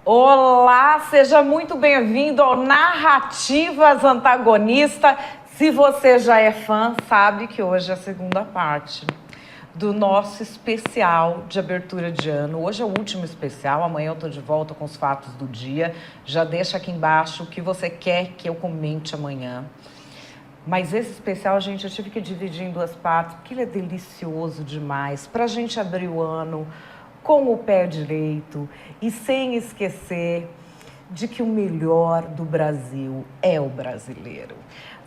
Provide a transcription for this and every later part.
Olá, seja muito bem-vindo ao Narrativas Antagonista. Se você já é fã, sabe que hoje é a segunda parte do nosso especial de abertura de ano. Hoje é o último especial, amanhã eu tô de volta com os fatos do dia. Já deixa aqui embaixo o que você quer que eu comente amanhã. Mas esse especial, gente, eu tive que dividir em duas partes, porque ele é delicioso demais, pra gente abrir o ano com o pé direito e sem esquecer de que o melhor do Brasil é o brasileiro.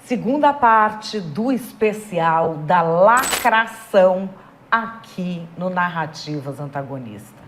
Segunda parte do especial da lacração aqui no Narrativas Antagonista.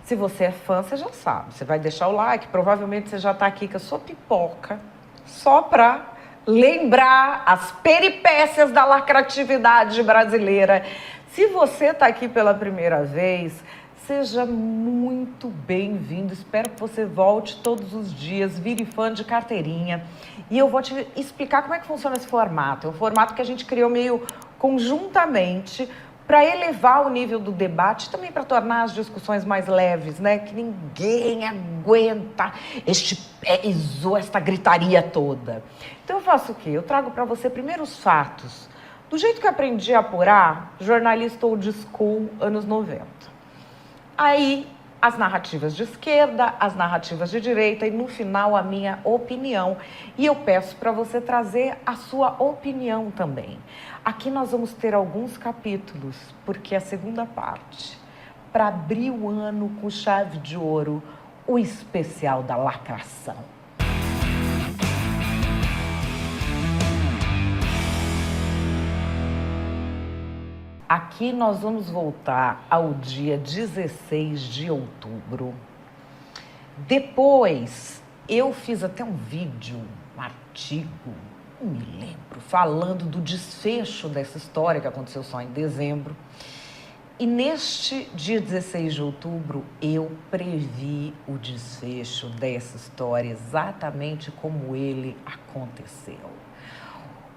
Se você é fã, você já sabe, você vai deixar o like, provavelmente você já tá aqui com a sua pipoca, só pra lembrar as peripécias da lacratividade brasileira. Se você tá aqui pela primeira vez, seja muito bem-vindo. Espero que você volte todos os dias, vire fã de carteirinha. E eu vou te explicar como é que funciona esse formato. É um formato que a gente criou meio conjuntamente para elevar o nível do debate e também para tornar as discussões mais leves, né? Que ninguém aguenta esta gritaria toda. Então eu faço o quê? Eu trago para você primeiro os fatos. Do jeito que eu aprendi a apurar, jornalista old school, anos 90. Aí, as narrativas de esquerda, as narrativas de direita e, no final, a minha opinião. E eu peço para você trazer a sua opinião também. Aqui nós vamos ter alguns capítulos, porque é a segunda parte, para abrir o ano com chave de ouro, o especial da lacração. Aqui nós vamos voltar ao dia 16 de outubro. Depois, eu fiz até um vídeo, um artigo, não me lembro, falando do desfecho dessa história que aconteceu só em dezembro. E neste dia 16 de outubro, eu previ o desfecho dessa história exatamente como ele aconteceu.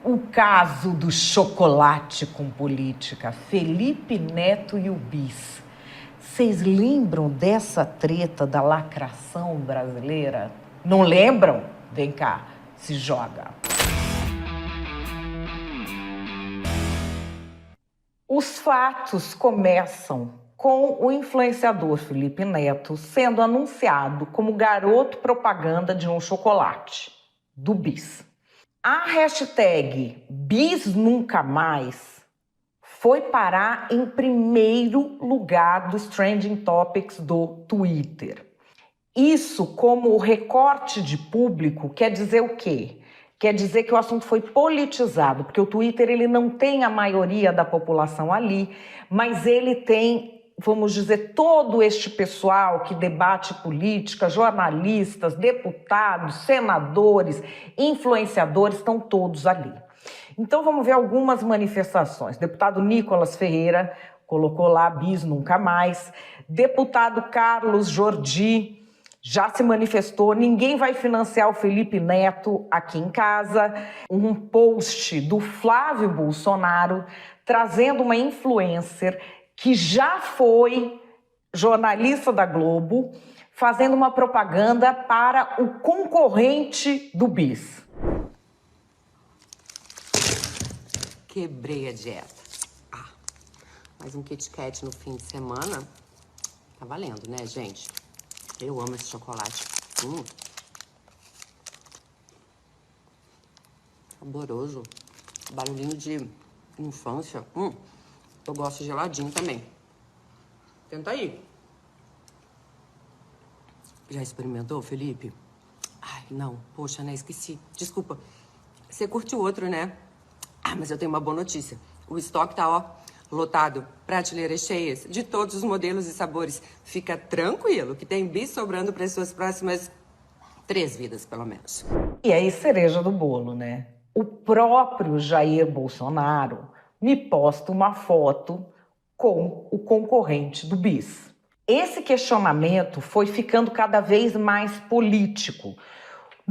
O caso do chocolate com política, Felipe Neto e o bis. Vocês lembram dessa treta da lacração brasileira? Não lembram? Vem cá, se joga. Os fatos começam com o influenciador Felipe Neto sendo anunciado como garoto propaganda de um chocolate, do bis. A hashtag Bis Nunca Mais foi parar em primeiro lugar dos Trending Topics do Twitter. Isso, como recorte de público, quer dizer o quê? Quer dizer que o assunto foi politizado, porque o Twitter ele não tem a maioria da população ali, mas ele tem, vamos dizer, todo este pessoal que debate política, jornalistas, deputados, senadores, influenciadores, estão todos ali. Então vamos ver algumas manifestações. Deputado Nicolas Ferreira colocou lá bis nunca mais. Deputado Carlos Jordi já se manifestou, ninguém vai financiar o Felipe Neto aqui em casa. Um post do Flávio Bolsonaro trazendo uma influencer que já foi jornalista da Globo, fazendo uma propaganda para o concorrente do bis. Quebrei a dieta. Mais um Kit Kat no fim de semana. Tá valendo, né, gente? Eu amo esse chocolate. Saboroso. Barulhinho de infância. Eu gosto de geladinho também. Tenta aí. Já experimentou, Felipe? Ai, não. Poxa, né? Esqueci. Desculpa. Você curte o outro, né? Mas eu tenho uma boa notícia. O estoque tá, ó, lotado. Prateleiras cheias de todos os modelos e sabores. Fica tranquilo que tem bis sobrando para as suas próximas 3 vidas, pelo menos. E aí, cereja do bolo, né? O próprio Jair Bolsonaro me posta uma foto com o concorrente do bis. Esse questionamento foi ficando cada vez mais político.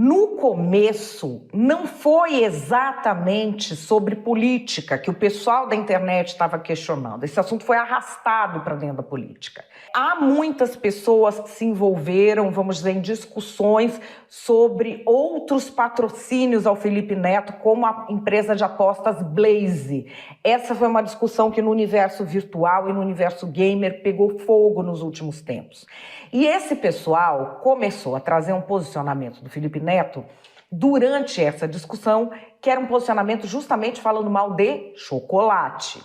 No começo, não foi exatamente sobre política que o pessoal da internet estava questionando. Esse assunto foi arrastado para dentro da política. Há muitas pessoas que se envolveram, vamos dizer, em discussões sobre outros patrocínios ao Felipe Neto, como a empresa de apostas Blaze. Essa foi uma discussão que no universo virtual e no universo gamer pegou fogo nos últimos tempos. E esse pessoal começou a trazer um posicionamento do Felipe Neto durante essa discussão, que era um posicionamento justamente falando mal de chocolate.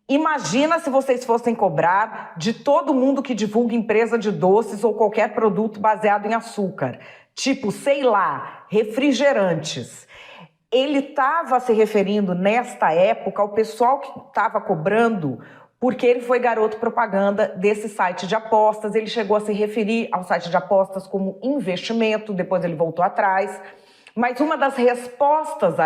Imagina se vocês fossem cobrar de todo mundo que divulga empresa de doces ou qualquer produto baseado em açúcar, tipo, sei lá, refrigerantes. Ele estava se referindo nesta época ao pessoal que estava cobrando porque ele foi garoto propaganda desse site de apostas. Ele chegou a se referir ao site de apostas como investimento, depois ele voltou atrás. Mas uma das respostas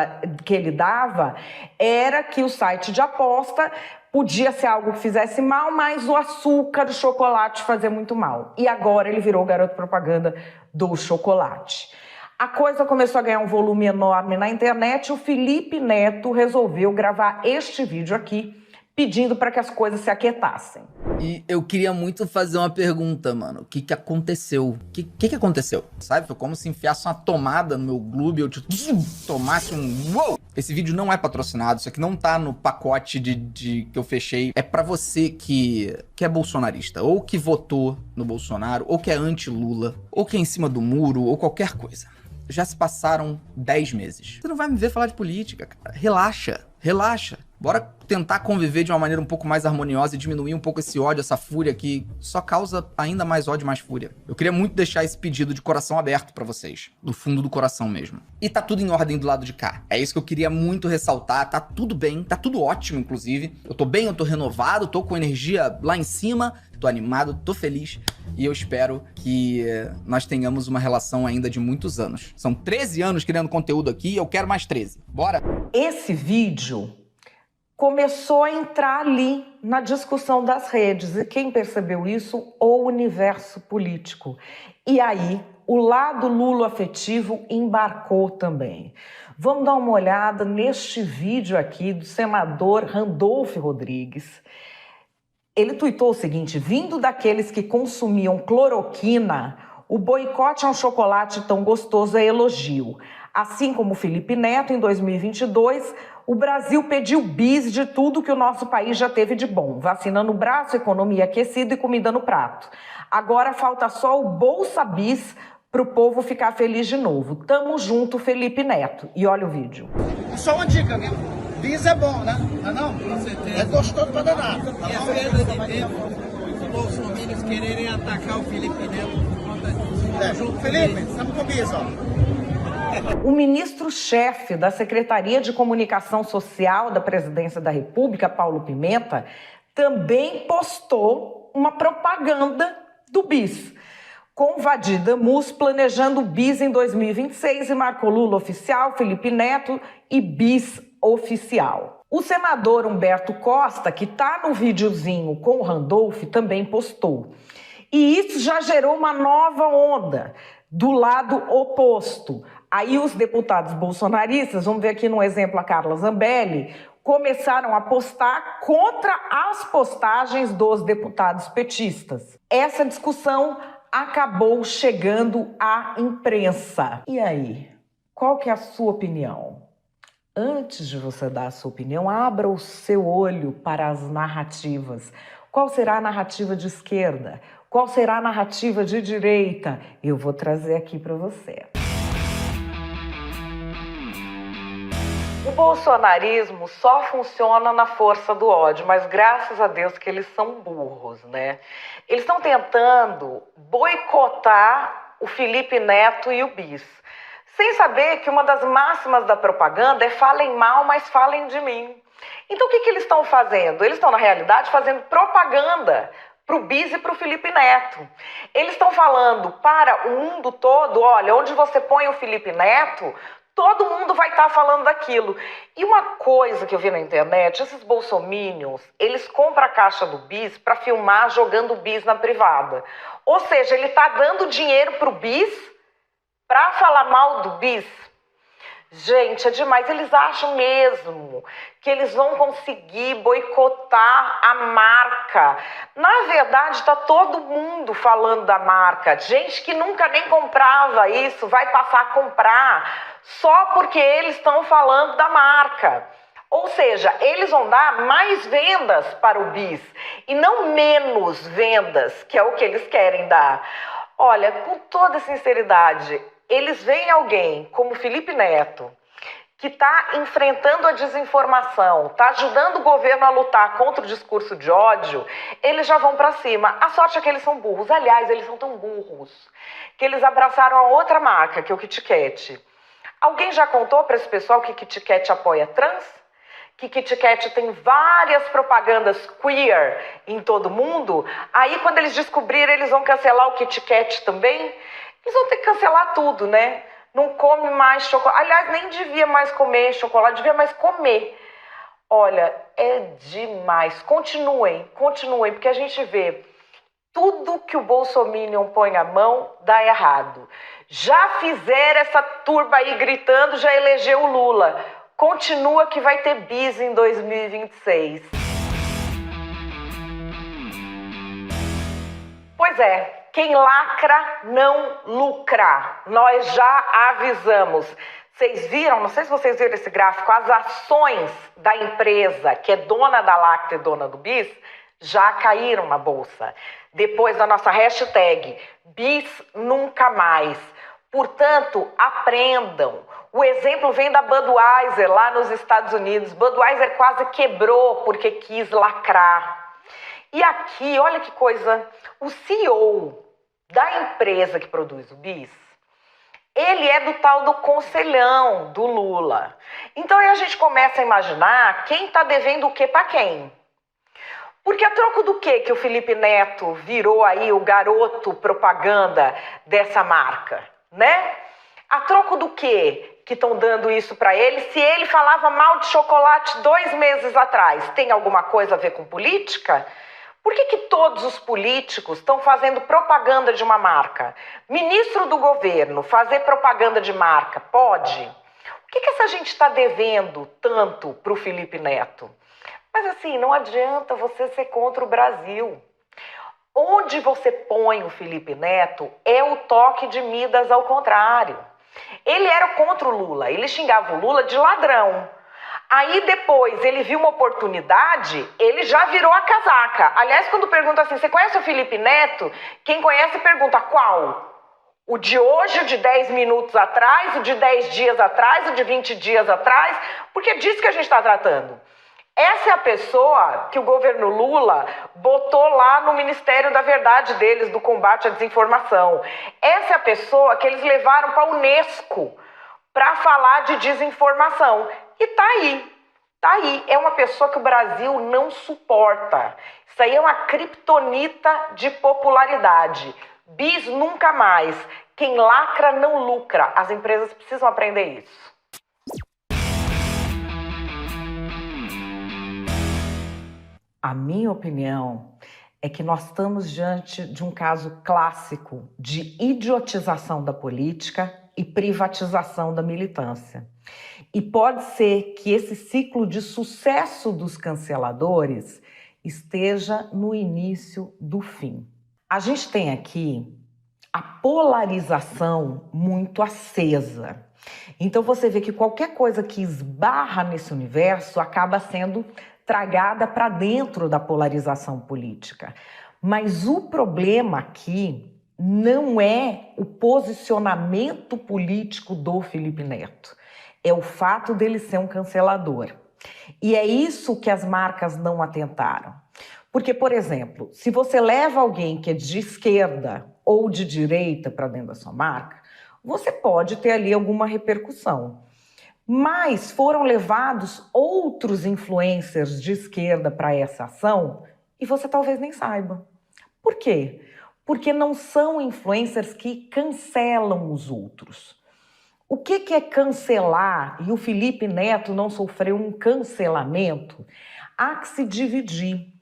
que ele dava era que o site de aposta podia ser algo que fizesse mal, mas o açúcar, o chocolate fazia muito mal. E agora ele virou garoto propaganda do chocolate. A coisa começou a ganhar um volume enorme na internet. O Felipe Neto resolveu gravar este vídeo aqui, pedindo para que as coisas se aquietassem. E eu queria muito fazer uma pergunta, mano. O que aconteceu? O que aconteceu? Sabe? Foi como se enfiasse uma tomada no meu Gloob e eu tomasse um... Uou! Esse vídeo não é patrocinado, isso aqui não tá no pacote que eu fechei. É pra você que é bolsonarista, ou que votou no Bolsonaro, ou que é anti-Lula, ou que é em cima do muro, ou qualquer coisa. Já se passaram 10 meses. Você não vai me ver falar de política, cara. Relaxa, relaxa. Bora tentar conviver de uma maneira um pouco mais harmoniosa e diminuir um pouco esse ódio, essa fúria que só causa ainda mais ódio e mais fúria. Eu queria muito deixar esse pedido de coração aberto pra vocês, do fundo do coração mesmo. E tá tudo em ordem do lado de cá. É isso que eu queria muito ressaltar, tá tudo bem, tá tudo ótimo, inclusive. Eu tô bem, eu tô renovado, tô com energia lá em cima, tô animado, tô feliz e eu espero que nós tenhamos uma relação ainda de muitos anos. São 13 anos criando conteúdo aqui e eu quero mais 13. Bora? Esse vídeo começou a entrar ali na discussão das redes. E quem percebeu isso? O universo político. E aí, o lado lulo-afetivo embarcou também. Vamos dar uma olhada neste vídeo aqui do senador Randolfo Rodrigues. Ele tuitou o seguinte: vindo daqueles que consumiam cloroquina, o boicote a um chocolate tão gostoso é elogio. Assim como Felipe Neto, em 2022, o Brasil pediu bis de tudo que o nosso país já teve de bom. Vacina no braço, economia aquecida e comida no prato. Agora falta só o Bolsa Bis para o povo ficar feliz de novo. Tamo junto, Felipe Neto. E olha o vídeo. Só uma dica, né? Bis é bom, né? Não? Com certeza. É gostoso pra danar. E a perda de tempo, os bolsominions quererem atacar o Felipe Neto por conta disso. Felipe, estamos com bis, ó. O ministro-chefe da Secretaria de Comunicação Social da Presidência da República, Paulo Pimenta, também postou uma propaganda do bis, com Vadir Damus planejando o bis em 2026 e marcou Lula oficial, Felipe Neto e bis oficial. O senador Humberto Costa, que está no videozinho com o Randolph, também postou. E isso já gerou uma nova onda do lado oposto. Aí os deputados bolsonaristas, vamos ver aqui no exemplo a Carla Zambelli, começaram a postar contra as postagens dos deputados petistas. Essa discussão acabou chegando à imprensa. E aí, qual que é a sua opinião? Antes de você dar a sua opinião, abra o seu olho para as narrativas. Qual será a narrativa de esquerda? Qual será a narrativa de direita? Eu vou trazer aqui para você. O bolsonarismo só funciona na força do ódio, mas graças a Deus que eles são burros, né? Eles estão tentando boicotar o Felipe Neto e o bis, sem saber que uma das máximas da propaganda é falem mal, mas falem de mim. Então o que eles estão fazendo? Eles estão, na realidade, fazendo propaganda para o bis e para o Felipe Neto. Eles estão falando para o mundo todo, olha, onde você põe o Felipe Neto, todo mundo vai estar falando daquilo. E uma coisa que eu vi na internet, esses bolsominions, eles compram a caixa do bis para filmar jogando o bis na privada. Ou seja, ele está dando dinheiro para o bis Pra falar mal do bis, gente, é demais. Eles acham mesmo que eles vão conseguir boicotar a marca. Na verdade, está todo mundo falando da marca. Gente que nunca nem comprava isso vai passar a comprar só porque eles estão falando da marca. Ou seja, eles vão dar mais vendas para o bis e não menos vendas, que é o que eles querem dar. Olha, com toda sinceridade, eles veem alguém como Felipe Neto, que está enfrentando a desinformação, está ajudando o governo a lutar contra o discurso de ódio, eles já vão para cima. A sorte é que eles são burros. Aliás, eles são tão burros que eles abraçaram a outra marca, que é o Kit Kat. Alguém já contou para esse pessoal que Kit Kat apoia trans? Que Kit Kat tem várias propagandas queer em todo mundo? Aí, quando eles descobrirem, eles vão cancelar o Kit Kat também? Eles vão ter que cancelar tudo, né? Não come mais chocolate. Aliás, nem devia mais comer chocolate, devia mais comer. Olha, é demais. Continuem, porque a gente vê tudo que o Bolsominion põe a mão dá errado. Já fizeram essa turba aí gritando, já elegeu o Lula. Continua que vai ter bis em 2026. Pois é. Quem lacra não lucra. Nós já avisamos. Vocês viram, não sei se vocês viram esse gráfico, as ações da empresa que é dona da Lacta e dona do bis já caíram na bolsa. Depois da nossa hashtag bis nunca mais. Portanto, aprendam. O exemplo vem da Budweiser lá nos Estados Unidos. Budweiser quase quebrou porque quis lacrar. E aqui, olha que coisa, o CEO da empresa que produz o bis, ele é do tal do conselhão do Lula. Então aí a gente começa a imaginar quem está devendo o que para quem. Porque a troco do que o Felipe Neto virou aí o garoto propaganda dessa marca, né? A troco do que estão dando isso para ele? Se ele falava mal de chocolate 2 meses atrás, tem alguma coisa a ver com política? Por que todos os políticos estão fazendo propaganda de uma marca? Ministro do governo fazer propaganda de marca, pode? O que essa gente está devendo tanto para o Felipe Neto? Mas assim, não adianta você ser contra o Brasil. Onde você põe o Felipe Neto é o toque de Midas ao contrário. Ele era contra o Lula, ele xingava o Lula de ladrão. Aí depois ele viu uma oportunidade, ele já virou a casaca. Aliás, quando pergunta assim, você conhece o Felipe Neto? Quem conhece pergunta qual? O de hoje, o de 10 minutos atrás, o de 10 dias atrás, o de 20 dias atrás? Porque é disso que a gente está tratando. Essa é a pessoa que o governo Lula botou lá no Ministério da Verdade deles, do combate à desinformação. Essa é a pessoa que eles levaram para a Unesco para falar de desinformação. E tá aí. É uma pessoa que o Brasil não suporta. Isso aí é uma criptonita de popularidade. Bis nunca mais. Quem lacra não lucra. As empresas precisam aprender isso. A minha opinião é que nós estamos diante de um caso clássico de idiotização da política e privatização da militância. E pode ser que esse ciclo de sucesso dos canceladores esteja no início do fim. A gente tem aqui a polarização muito acesa. Então você vê que qualquer coisa que esbarra nesse universo acaba sendo tragada para dentro da polarização política. Mas o problema aqui não é o posicionamento político do Felipe Neto. É o fato dele ser um cancelador. E é isso que as marcas não atentaram. Porque, por exemplo, se você leva alguém que é de esquerda ou de direita para dentro da sua marca, você pode ter ali alguma repercussão. Mas foram levados outros influencers de esquerda para essa ação e você talvez nem saiba. Por quê? Porque não são influencers que cancelam os outros. O que é cancelar? E o Felipe Neto não sofreu um cancelamento? Há que se dividir.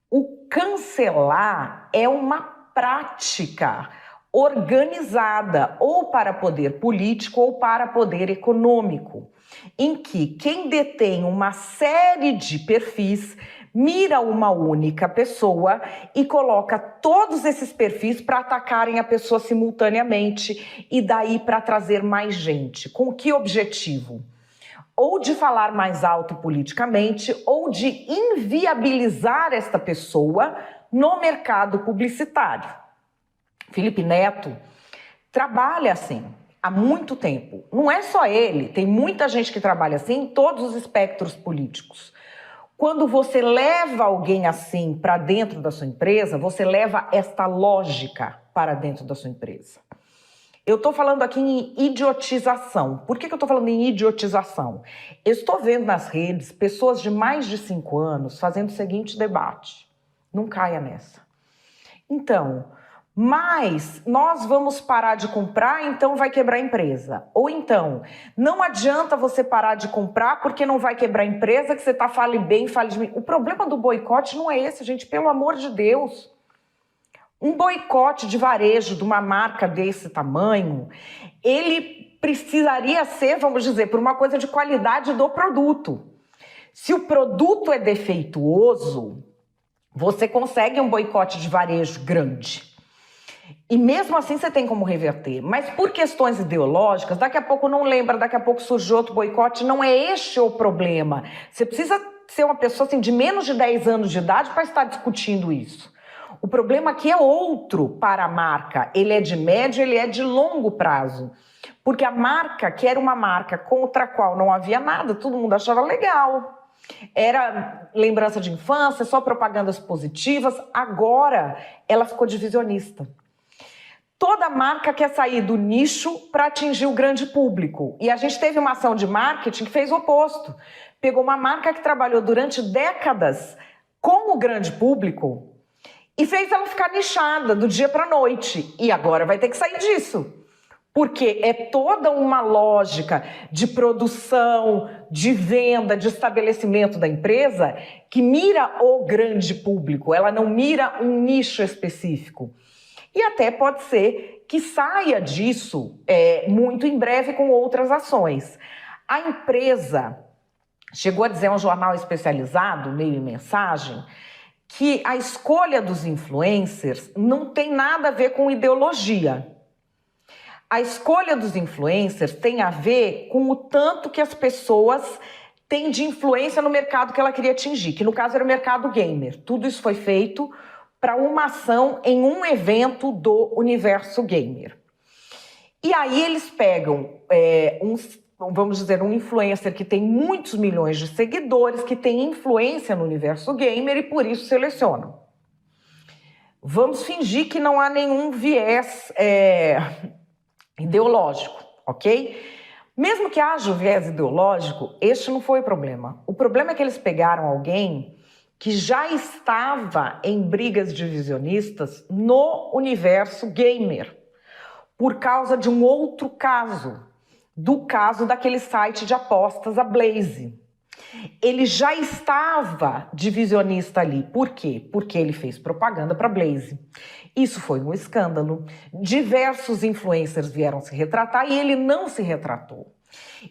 O cancelar é uma prática organizada, ou para poder político ou para poder econômico, em que quem detém uma série de perfis mira uma única pessoa e coloca todos esses perfis para atacarem a pessoa simultaneamente e daí para trazer mais gente. Com que objetivo? Ou de falar mais alto politicamente ou de inviabilizar esta pessoa no mercado publicitário. Felipe Neto trabalha assim há muito tempo. Não é só ele, tem muita gente que trabalha assim em todos os espectros políticos. Quando você leva alguém assim para dentro da sua empresa, você leva esta lógica para dentro da sua empresa. Eu estou falando aqui em idiotização. Por que eu estou falando em idiotização? Eu estou vendo nas redes pessoas de mais de 5 anos fazendo o seguinte debate. Não caia nessa. Então, mas nós vamos parar de comprar, então vai quebrar a empresa. Ou então, não adianta você parar de comprar porque não vai quebrar a empresa, que você tá fale bem, fale de mim. O problema do boicote não é esse, gente, pelo amor de Deus. Um boicote de varejo de uma marca desse tamanho, ele precisaria ser, vamos dizer, por uma coisa de qualidade do produto. Se o produto é defeituoso, você consegue um boicote de varejo grande. E mesmo assim você tem como reverter. Mas por questões ideológicas, daqui a pouco não lembra, daqui a pouco surge outro boicote, não é este o problema. Você precisa ser uma pessoa assim, de menos de 10 anos de idade para estar discutindo isso. O problema aqui é outro para a marca. Ele é de médio, ele é de longo prazo. Porque a marca, que era uma marca contra a qual não havia nada, todo mundo achava legal. Era lembrança de infância, só propagandas positivas. Agora, ela ficou divisionista. Toda marca quer sair do nicho para atingir o grande público. E a gente teve uma ação de marketing que fez o oposto. Pegou uma marca que trabalhou durante décadas com o grande público e fez ela ficar nichada do dia para a noite. E agora vai ter que sair disso. Porque é toda uma lógica de produção, de venda, de estabelecimento da empresa que mira o grande público. Ela não mira um nicho específico. E até pode ser que saia disso muito em breve com outras ações. A empresa chegou a dizer a um jornal especializado, Meio e Mensagem, que a escolha dos influencers não tem nada a ver com ideologia. A escolha dos influencers tem a ver com o tanto que as pessoas têm de influência no mercado que ela queria atingir, que no caso era o mercado gamer. Tudo isso foi feito para uma ação em um evento do universo gamer. E aí eles pegam vamos dizer, um influencer que tem muitos milhões de seguidores, que tem influência no universo gamer e por isso selecionam. Vamos fingir que não há nenhum viés ideológico, ok? Mesmo que haja o viés ideológico, este não foi o problema. O problema é que eles pegaram alguém que já estava em brigas divisionistas no universo gamer, por causa de um outro caso, do caso daquele site de apostas, a Blaze. Ele já estava divisionista ali. Por quê? Porque ele fez propaganda para a Blaze. Isso foi um escândalo. Diversos influencers vieram se retratar e ele não se retratou.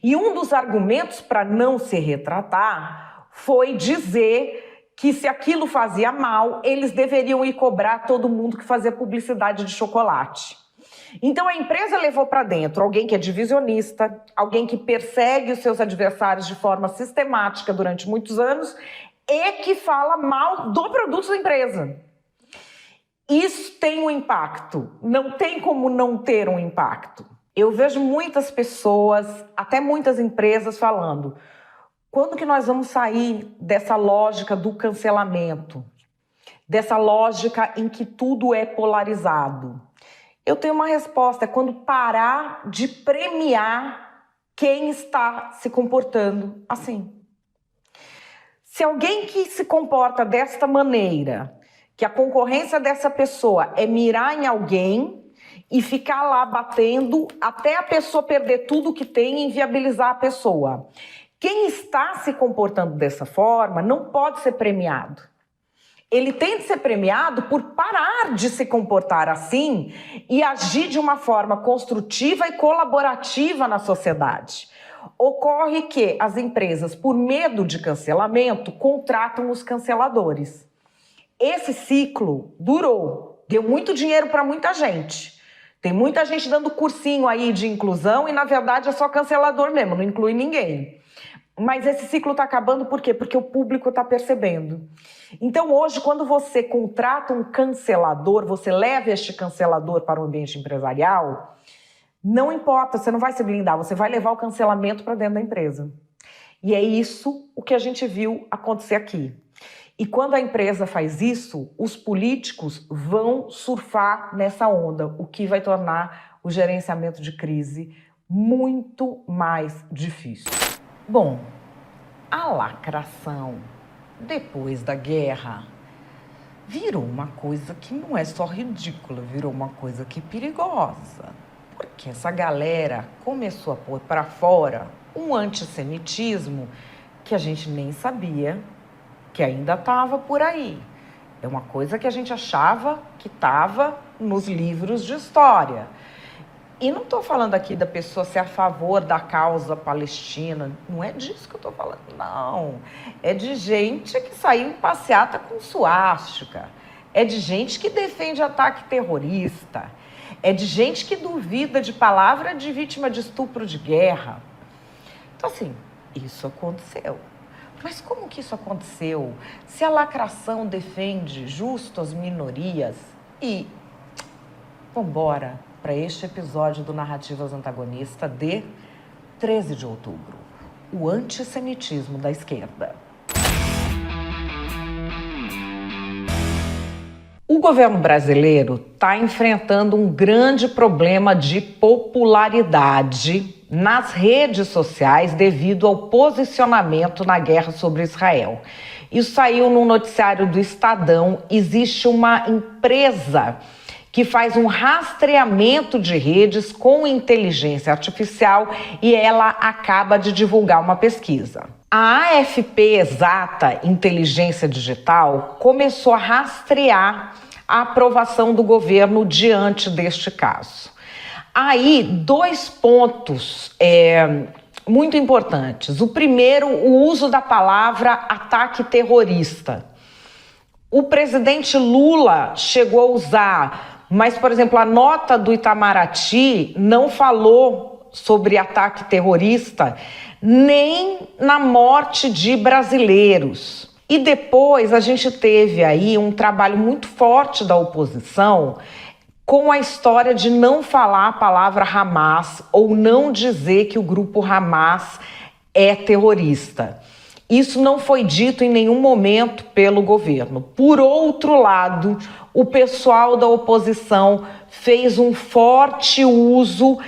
E um dos argumentos para não se retratar foi dizer que se aquilo fazia mal, eles deveriam ir cobrar todo mundo que fazia publicidade de chocolate. Então a empresa levou para dentro alguém que é divisionista, alguém que persegue os seus adversários de forma sistemática durante muitos anos e que fala mal do produto da empresa. Isso tem um impacto, não tem como não ter um impacto. Eu vejo muitas pessoas, até muitas empresas falando, quando que nós vamos sair dessa lógica do cancelamento, dessa lógica em que tudo é polarizado? Eu tenho uma resposta, é quando parar de premiar quem está se comportando assim. Se alguém que se comporta desta maneira, que a concorrência dessa pessoa é mirar em alguém e ficar lá batendo até a pessoa perder tudo que tem e inviabilizar a pessoa. Quem está se comportando dessa forma não pode ser premiado. Ele tem de ser premiado por parar de se comportar assim e agir de uma forma construtiva e colaborativa na sociedade. Ocorre que as empresas, por medo de cancelamento, contratam os canceladores. Esse ciclo durou, deu muito dinheiro para muita gente. Tem muita gente dando cursinho aí de inclusão e, na verdade, é só cancelador mesmo, não inclui ninguém. Mas esse ciclo está acabando por quê? Porque o público está percebendo. Então, hoje, quando você contrata um cancelador, você leva este cancelador para o ambiente empresarial, não importa, você não vai se blindar, você vai levar o cancelamento para dentro da empresa. E é isso o que a gente viu acontecer aqui. E quando a empresa faz isso, os políticos vão surfar nessa onda, o que vai tornar o gerenciamento de crise muito mais difícil. Bom, a lacração, depois da guerra, virou uma coisa que não é só ridícula, virou uma coisa que é perigosa. Porque essa galera começou a pôr para fora um antissemitismo que a gente nem sabia que ainda estava por aí. É uma coisa que a gente achava que estava nos livros de história. E não estou falando aqui da pessoa ser a favor da causa palestina, não é disso que eu estou falando, não. É de gente que saiu em passeata com suástica, é de gente que defende ataque terrorista, é de gente que duvida de palavra de vítima de estupro de guerra. Então, assim, isso aconteceu. Mas como que isso aconteceu? Se a lacração defende justo as minorias e... Vambora para este episódio do Narrativas Antagonista de 13 de outubro. O antissemitismo da esquerda. O governo brasileiro está enfrentando um grande problema de popularidade nas redes sociais devido ao posicionamento na guerra sobre Israel. Isso saiu no noticiário do Estadão. Existe uma empresa que faz um rastreamento de redes com inteligência artificial e ela acaba de divulgar uma pesquisa. A AFP Exata Inteligência Digital começou a rastrear a aprovação do governo diante deste caso. Aí, 2 pontos muito importantes. O primeiro, o uso da palavra ataque terrorista. O presidente Lula chegou a usar, mas, por exemplo, a nota do Itamaraty não falou sobre ataque terrorista, nem na morte de brasileiros. E depois a gente teve aí um trabalho muito forte da oposição com a história de não falar a palavra Hamas ou não dizer que o grupo Hamas é terrorista. Isso não foi dito em nenhum momento pelo governo. Por outro lado, o pessoal da oposição fez um forte uso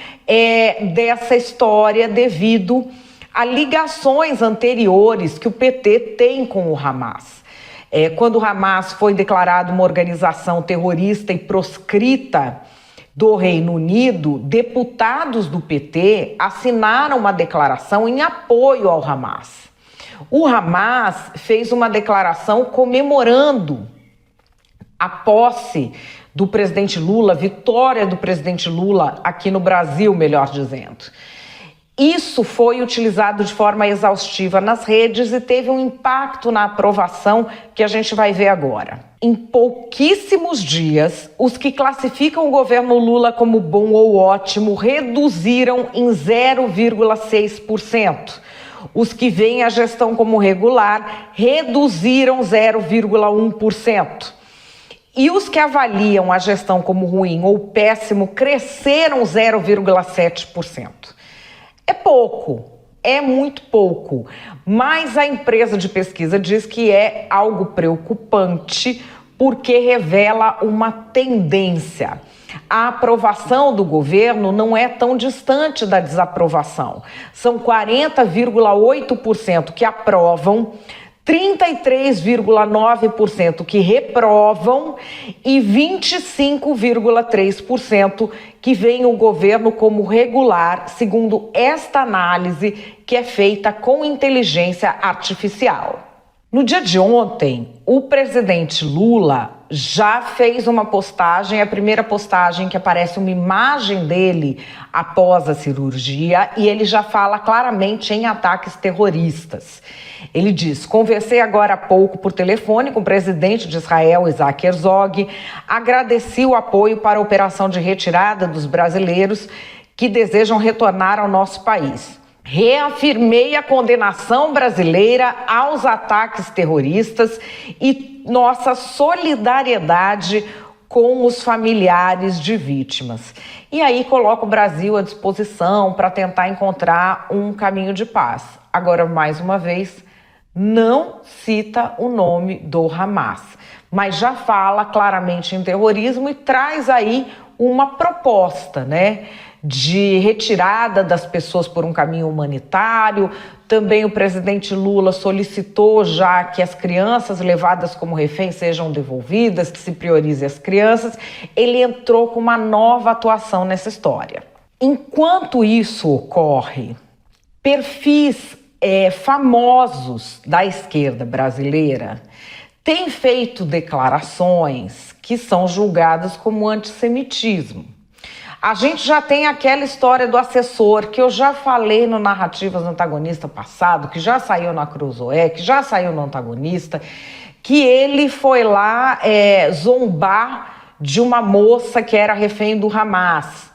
dessa história devido a ligações anteriores que o PT tem com o Hamas. Quando o Hamas foi declarado uma organização terrorista e proscrita do Reino Unido, deputados do PT assinaram uma declaração em apoio ao Hamas. O Hamas fez uma declaração comemorando a posse do presidente Lula, a vitória do presidente Lula aqui no Brasil, melhor dizendo. Isso foi utilizado de forma exaustiva nas redes e teve um impacto na aprovação que a gente vai ver agora. Em pouquíssimos dias, os que classificam o governo Lula como bom ou ótimo reduziram em 0,6%. Os que veem a gestão como regular reduziram 0,1%. E os que avaliam a gestão como ruim ou péssimo cresceram 0,7%. É pouco, é muito pouco, mas a empresa de pesquisa diz que é algo preocupante porque revela uma tendência. A aprovação do governo não é tão distante da desaprovação. São 40,8% que aprovam, 33,9% que reprovam e 25,3% que veem o governo como regular, segundo esta análise que é feita com inteligência artificial. No dia de ontem, o presidente Lula já fez uma postagem, a primeira postagem que aparece uma imagem dele após a cirurgia, e ele já fala claramente em ataques terroristas. Ele diz: conversei agora há pouco por telefone com o presidente de Israel, Isaac Herzog, agradeci o apoio para a operação de retirada dos brasileiros que desejam retornar ao nosso país. Reafirmei a condenação brasileira aos ataques terroristas e nossa solidariedade com os familiares de vítimas. E aí coloca o Brasil à disposição para tentar encontrar um caminho de paz. Agora, mais uma vez, não cita o nome do Hamas, mas já fala claramente em terrorismo e traz aí uma proposta, né, de retirada das pessoas por um caminho humanitário. Também o presidente Lula solicitou já que as crianças levadas como reféns sejam devolvidas, que se priorize as crianças. Ele entrou com uma nova atuação nessa história. Enquanto isso ocorre, perfis famosos da esquerda brasileira têm feito declarações que são julgadas como antissemitismo. A gente já tem aquela história do assessor, que eu já falei no Narrativas Antagonista passado, que já saiu na Cruzoé, que já saiu no Antagonista, que ele foi lá zombar de uma moça que era refém do Hamas.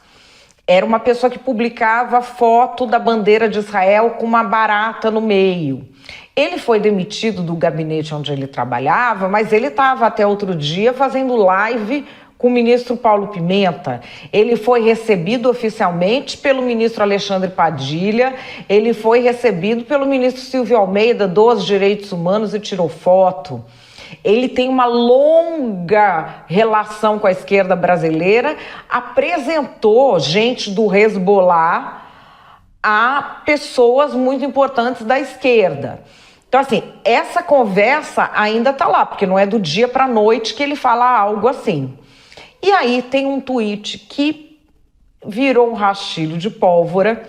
Era uma pessoa que publicava foto da bandeira de Israel com uma barata no meio. Ele foi demitido do gabinete onde ele trabalhava, mas ele estava até outro dia fazendo live com o ministro Paulo Pimenta. Ele foi recebido oficialmente pelo ministro Alexandre Padilha, ele foi recebido pelo ministro Silvio Almeida dos Direitos Humanos e tirou foto. Ele tem uma longa relação com a esquerda brasileira, apresentou gente do Hezbollah a pessoas muito importantes da esquerda. Então, assim, essa conversa ainda está lá, porque não é do dia para a noite que ele fala algo assim. E aí tem um tweet que virou um rastilho de pólvora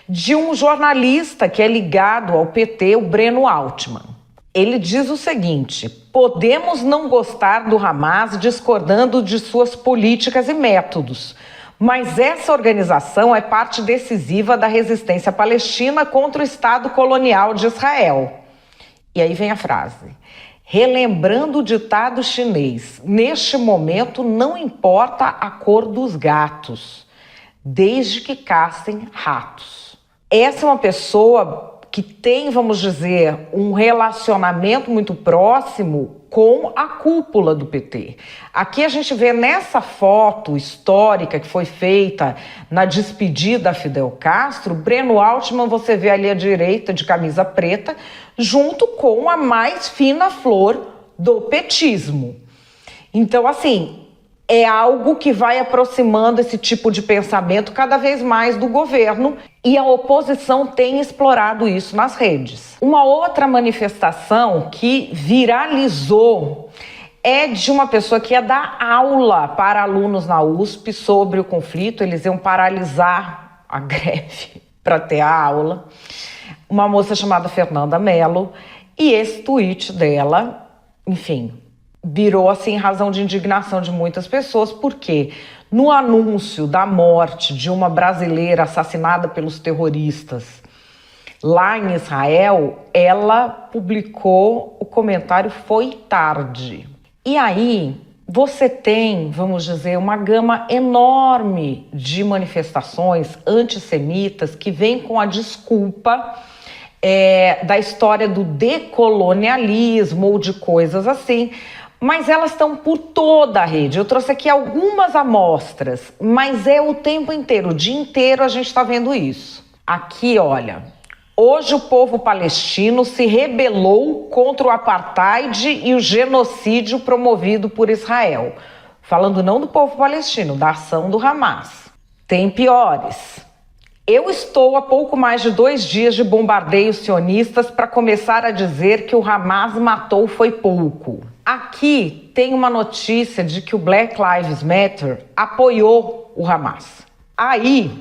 de um jornalista que é ligado ao PT, o Breno Altman. Ele diz o seguinte: podemos não gostar do Hamas discordando de suas políticas e métodos, mas essa organização é parte decisiva da resistência palestina contra o Estado colonial de Israel. E aí vem a frase: relembrando o ditado chinês, neste momento não importa a cor dos gatos, desde que caçem ratos. Essa é uma pessoa que tem, vamos dizer, um relacionamento muito próximo com a cúpula do PT. Aqui a gente vê nessa foto histórica que foi feita na despedida a Fidel Castro, Breno Altman, você vê ali à direita, de camisa preta, junto com a mais fina flor do petismo. Então, assim, é algo que vai aproximando esse tipo de pensamento cada vez mais do governo, e a oposição tem explorado isso nas redes. Uma outra manifestação que viralizou é de uma pessoa que ia dar aula para alunos na USP sobre o conflito. Eles iam paralisar a greve para ter a aula. Uma moça chamada Fernanda Mello, e esse tweet dela, enfim, virou assim razão de indignação de muitas pessoas, porque no anúncio da morte de uma brasileira assassinada pelos terroristas lá em Israel, ela publicou o comentário "foi tarde". E aí você tem, vamos dizer, uma gama enorme de manifestações antissemitas que vêm com a desculpa da história do decolonialismo ou de coisas assim, mas elas estão por toda a rede. Eu trouxe aqui algumas amostras, mas é o tempo inteiro, o dia inteiro a gente está vendo isso. Aqui, olha, hoje o povo palestino se rebelou contra o apartheid e o genocídio promovido por Israel. Falando não do povo palestino, da ação do Hamas. Tem piores. Eu estou há pouco mais de 2 dias de bombardeios sionistas para começar a dizer que o Hamas matou foi pouco. Aqui tem uma notícia de que o Black Lives Matter apoiou o Hamas. Aí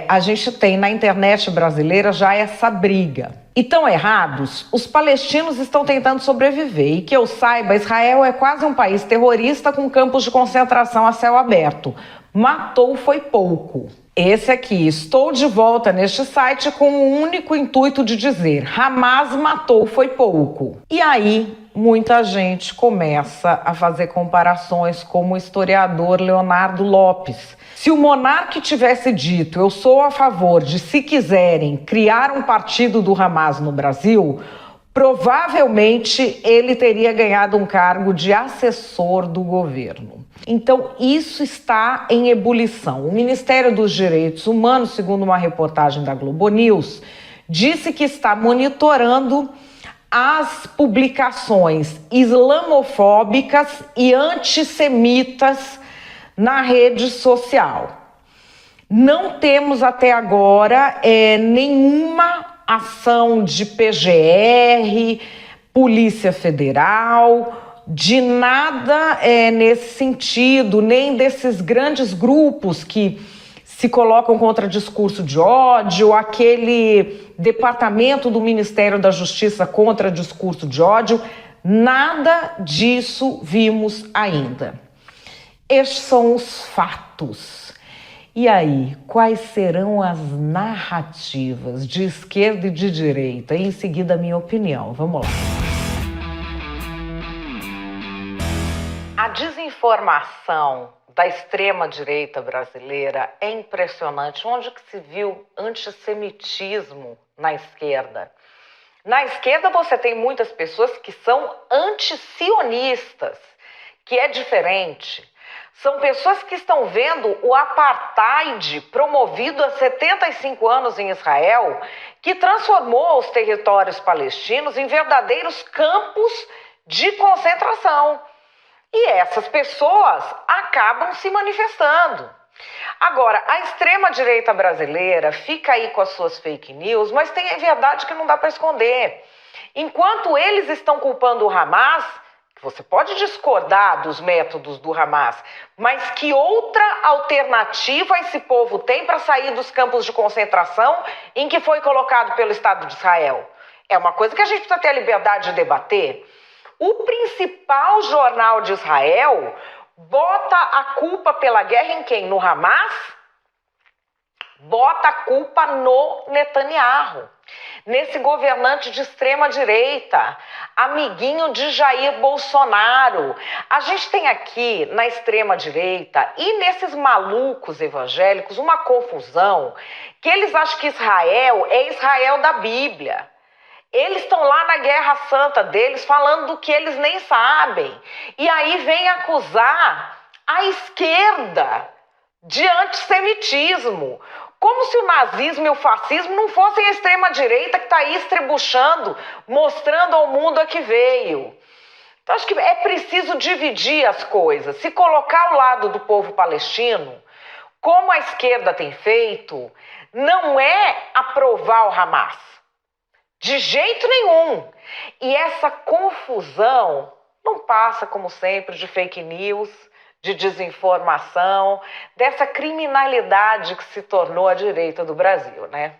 a gente tem na internet brasileira já essa briga. E estão errados? Os palestinos estão tentando sobreviver e que eu saiba, Israel é quase um país terrorista com campos de concentração a céu aberto. Matou foi pouco. Esse aqui, estou de volta neste site com o único intuito de dizer: Hamas matou foi pouco. E aí, muita gente começa a fazer comparações como o historiador Leonardo Lopes. Se o monarca tivesse dito: eu sou a favor de, se quiserem, criar um partido do Hamas no Brasil, provavelmente ele teria ganhado um cargo de assessor do governo. Então, isso está em ebulição. O Ministério dos Direitos Humanos, segundo uma reportagem da Globo News, disse que está monitorando as publicações islamofóbicas e antissemitas na rede social. Não temos até agora nenhuma ação de PGR, Polícia Federal, de nada nesse sentido, nem desses grandes grupos que se colocam contra discurso de ódio, aquele departamento do Ministério da Justiça contra discurso de ódio, nada disso vimos ainda. Estes são os fatos. E aí, quais serão as narrativas de esquerda e de direita? E em seguida, a minha opinião. Vamos lá. A desinformação da extrema-direita brasileira é impressionante. Onde que se viu antissemitismo na esquerda? Na esquerda você tem muitas pessoas que são antisionistas, que é diferente. São pessoas que estão vendo o apartheid promovido há 75 anos em Israel, que transformou os territórios palestinos em verdadeiros campos de concentração. E essas pessoas acabam se manifestando. Agora, a extrema-direita brasileira fica aí com as suas fake news, mas tem a verdade que não dá para esconder. Enquanto eles estão culpando o Hamas, você pode discordar dos métodos do Hamas, mas que outra alternativa esse povo tem para sair dos campos de concentração em que foi colocado pelo Estado de Israel? É uma coisa que a gente precisa ter a liberdade de debater. O principal jornal de Israel bota a culpa pela guerra em quem? No Hamas? Bota a culpa no Netanyahu, nesse governante de extrema-direita, amiguinho de Jair Bolsonaro. A gente tem aqui na extrema-direita e nesses malucos evangélicos uma confusão que eles acham que Israel é Israel da Bíblia. Eles estão lá na guerra santa deles falando do que eles nem sabem. E aí vem acusar a esquerda de antissemitismo. Como se o nazismo e o fascismo não fossem a extrema-direita que está aí estrebuchando, mostrando ao mundo a que veio. Então acho que é preciso dividir as coisas. Se colocar ao lado do povo palestino, como a esquerda tem feito, não é aprovar o Hamas. De jeito nenhum. E essa confusão não passa, como sempre, de fake news, de desinformação, dessa criminalidade que se tornou a direita do Brasil, né?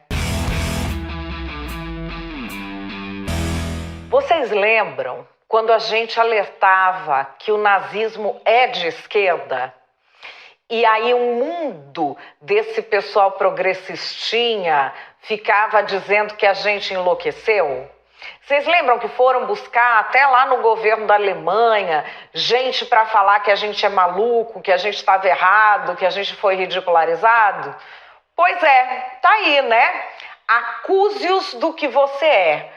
Vocês lembram quando a gente alertava que o nazismo é de esquerda? E aí um mundo desse pessoal progressistinha ficava dizendo que a gente enlouqueceu? Vocês lembram que foram buscar até lá no governo da Alemanha gente para falar que a gente é maluco, que a gente estava errado, que a gente foi ridicularizado? Pois é, tá aí, né? Acuse-os do que você é.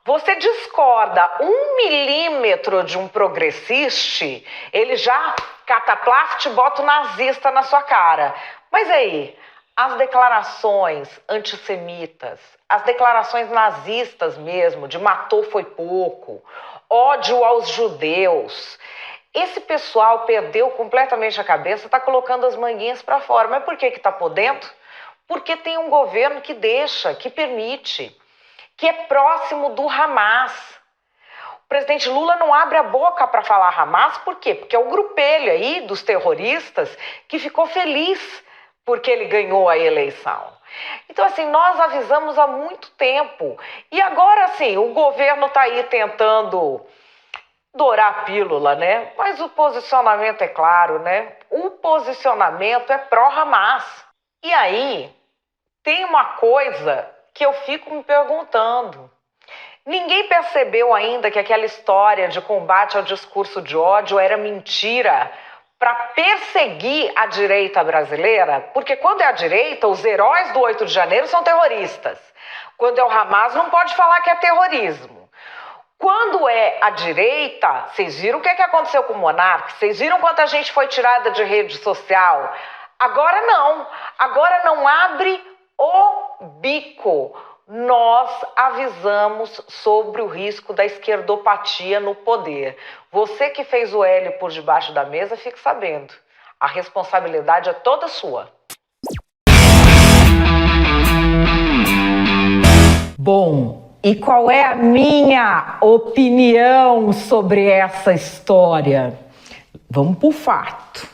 Você discorda 1 milímetro de um progressista, ele já cataplast e bota o nazista na sua cara. Mas aí, as declarações antissemitas, as declarações nazistas mesmo, de matou foi pouco, ódio aos judeus. Esse pessoal perdeu completamente a cabeça, está colocando as manguinhas para fora. Mas por que está podendo? Porque tem um governo que deixa, que permite, que é próximo do Hamas. O presidente Lula não abre a boca para falar Hamas, por quê? Porque é o grupelho aí dos terroristas que ficou feliz porque ele ganhou a eleição. Então, assim, nós avisamos há muito tempo. E agora, assim, o governo está aí tentando dourar a pílula, né? Mas o posicionamento é claro, né? O posicionamento é pró-Hamas. E aí, tem uma coisa que eu fico me perguntando. Ninguém percebeu ainda que aquela história de combate ao discurso de ódio era mentira para perseguir a direita brasileira? Porque quando é a direita, os heróis do 8 de janeiro são terroristas. Quando é o Hamas, não pode falar que é terrorismo. Quando é a direita, vocês viram o que aconteceu com o Monark? Vocês viram quanta gente foi tirada de rede social? Agora não abre o bico. Nós avisamos sobre o risco da esquerdopatia no poder. Você que fez o L por debaixo da mesa, fique sabendo. A responsabilidade é toda sua. Bom, e qual é a minha opinião sobre essa história? Vamos pro fato,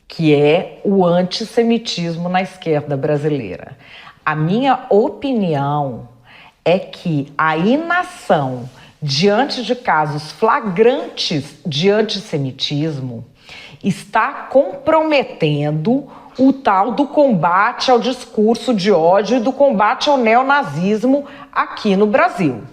que é o antissemitismo na esquerda brasileira. A minha opinião é que a inação diante de casos flagrantes de antissemitismo está comprometendo o tal do combate ao discurso de ódio e do combate ao neonazismo aqui no Brasil.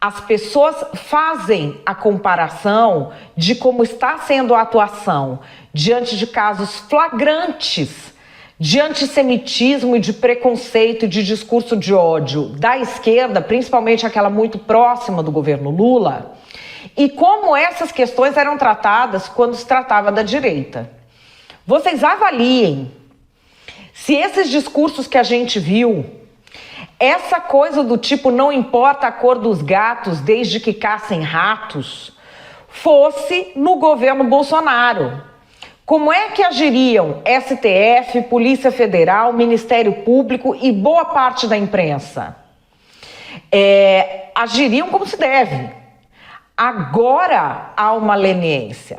As pessoas fazem a comparação de como está sendo a atuação diante de casos flagrantes de antissemitismo e de preconceito e de discurso de ódio da esquerda, principalmente aquela muito próxima do governo Lula, e como essas questões eram tratadas quando se tratava da direita. Vocês avaliem se esses discursos que a gente viu, essa coisa do tipo não importa a cor dos gatos desde que caçem ratos, fosse no governo Bolsonaro. Como é que agiriam STF, Polícia Federal, Ministério Público e boa parte da imprensa? Agiriam como se deve. Agora há uma leniência.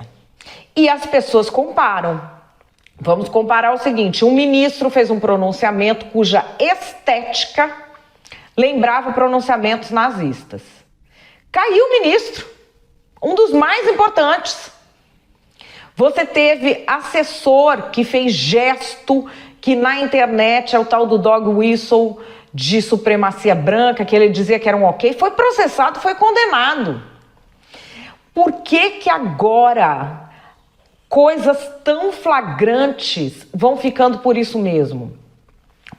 E as pessoas comparam. Vamos comparar o seguinte: um ministro fez um pronunciamento cuja estética lembrava pronunciamentos nazistas. Caiu o ministro, um dos mais importantes. Você teve assessor que fez gesto que na internet é o tal do dog whistle de supremacia branca, que ele dizia que era um ok, foi processado, foi condenado. Por que agora coisas tão flagrantes vão ficando por isso mesmo?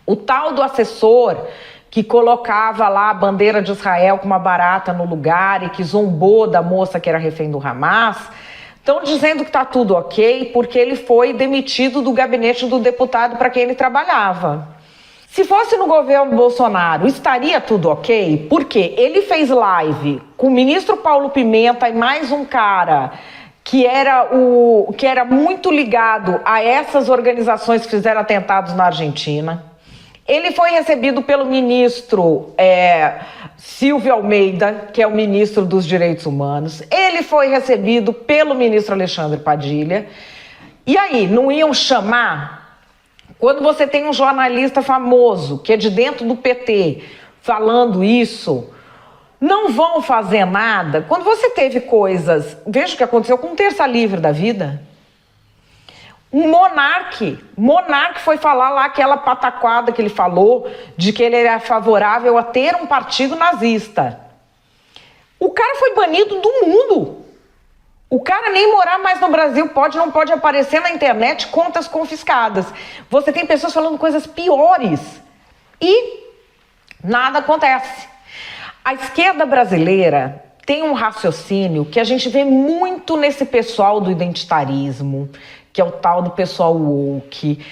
O tal do assessor que colocava lá a bandeira de Israel com uma barata no lugar e que zombou da moça que era refém do Hamas, estão dizendo que está tudo ok porque ele foi demitido do gabinete do deputado para quem ele trabalhava. Se fosse no governo Bolsonaro, estaria tudo ok? Porque ele fez live com o ministro Paulo Pimenta e mais um cara que era muito ligado a essas organizações que fizeram atentados na Argentina. Ele foi recebido pelo ministro Silvio Almeida, que é o ministro dos Direitos Humanos. Ele foi recebido pelo ministro Alexandre Padilha. E aí, não iam chamar? Quando você tem um jornalista famoso, que é de dentro do PT, falando isso, não vão fazer nada? Quando você teve coisas... Veja o que aconteceu com o Terça Livre da vida. Um Monark foi falar lá aquela pataquada que ele falou de que ele era favorável a ter um partido nazista. O cara foi banido do mundo. O cara nem morar mais no Brasil não pode aparecer na internet, contas confiscadas. Você tem pessoas falando coisas piores e nada acontece. A esquerda brasileira tem um raciocínio que a gente vê muito nesse pessoal do identitarismo, que é o tal do pessoal woke.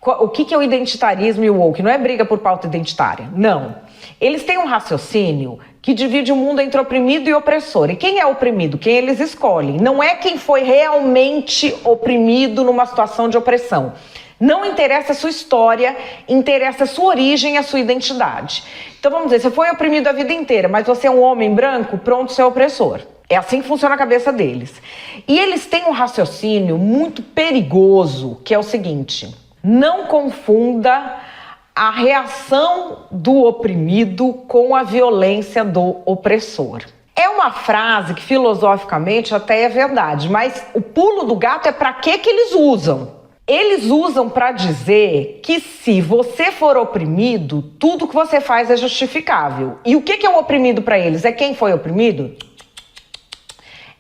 O que é o identitarismo e o woke? Não é briga por pauta identitária, não. Eles têm um raciocínio que divide o mundo entre oprimido e opressor. E quem é oprimido? Quem eles escolhem. Não é quem foi realmente oprimido numa situação de opressão. Não interessa a sua história, interessa a sua origem e a sua identidade. Então vamos dizer, você foi oprimido a vida inteira, mas você é um homem branco, pronto, você é opressor. É assim que funciona a cabeça deles. E eles têm um raciocínio muito perigoso, que é o seguinte: Não confunda a reação do oprimido com a violência do opressor. É uma frase que filosoficamente até é verdade, mas o pulo do gato é para que eles usam? Eles usam para dizer que se você for oprimido, tudo que você faz é justificável. E o que é o oprimido para eles? É quem foi oprimido?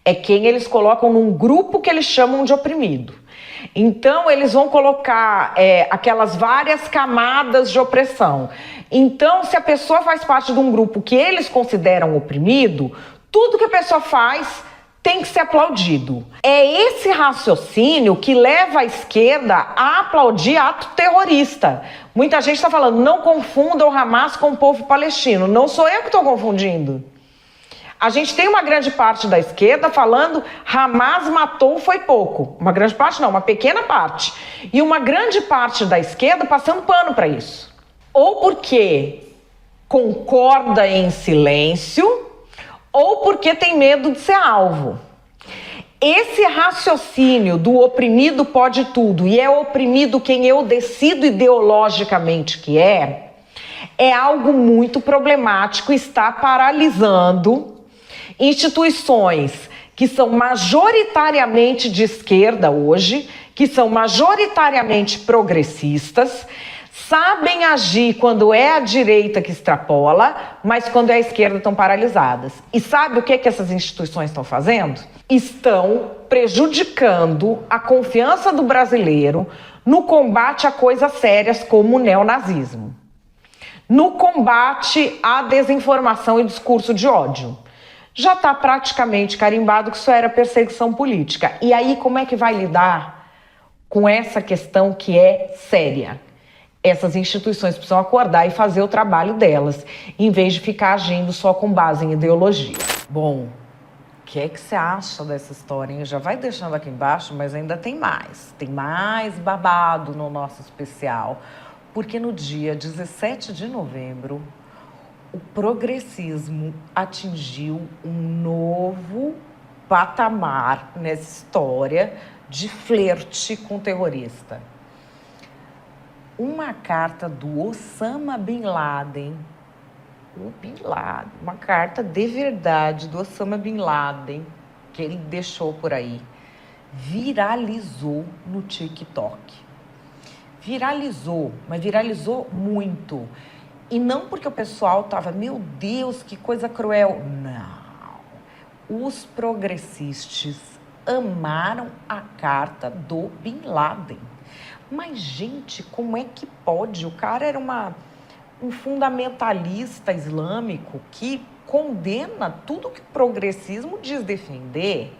É quem eles colocam num grupo que eles chamam de oprimido. Então, eles vão colocar aquelas várias camadas de opressão. Então, se a pessoa faz parte de um grupo que eles consideram oprimido, tudo que a pessoa faz tem que ser aplaudido. É esse raciocínio que leva a esquerda a aplaudir ato terrorista. Muita gente está falando, não confunda o Hamas com o povo palestino. Não sou eu que estou confundindo. A gente tem uma grande parte da esquerda falando Hamas matou foi pouco. Uma grande parte não, uma pequena parte. E uma grande parte da esquerda passando pano para isso. Ou porque concorda em silêncio, ou porque tem medo de ser alvo. Esse raciocínio do oprimido pode tudo e é oprimido quem eu decido ideologicamente que é algo muito problemático, está paralisando instituições que são majoritariamente de esquerda hoje, que são majoritariamente progressistas, sabem agir quando é a direita que extrapola, mas quando é a esquerda estão paralisadas. E sabe o que essas instituições estão fazendo? Estão prejudicando a confiança do brasileiro no combate a coisas sérias como o neonazismo, no combate à desinformação e discurso de ódio. Já está praticamente carimbado que isso era perseguição política. E aí, como é que vai lidar com essa questão que é séria? Essas instituições precisam acordar e fazer o trabalho delas, em vez de ficar agindo só com base em ideologia. Bom, o que é que você acha dessa história, hein? Já vai deixando aqui embaixo, mas ainda tem mais. Tem mais babado no nosso especial. Porque no dia 17 de novembro... o progressismo atingiu um novo patamar nessa história de flerte com o terrorista. Uma carta do Osama Bin Laden, uma carta de verdade do Osama Bin Laden, que ele deixou por aí, viralizou no TikTok. Viralizou, mas viralizou muito. E não porque o pessoal estava, meu Deus, que coisa cruel. Não. Os progressistas amaram a carta do Bin Laden. Mas, gente, como é que pode? O cara era um fundamentalista islâmico que condena tudo que o progressismo diz defender.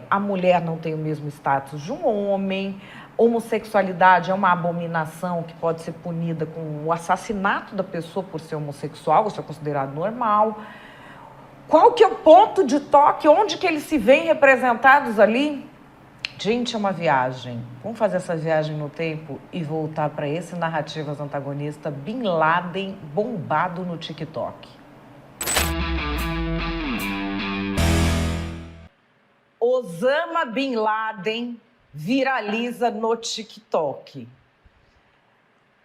A mulher não tem o mesmo status de um homem. Homossexualidade é uma abominação que pode ser punida com o assassinato da pessoa por ser homossexual, isso é considerado normal. Qual que é o ponto de toque? Onde que eles se veem representados ali? Gente, é uma viagem. Vamos fazer essa viagem no tempo e voltar para esse Narrativas Antagonista Bin Laden bombado no TikTok. Osama Bin Laden viraliza no TikTok.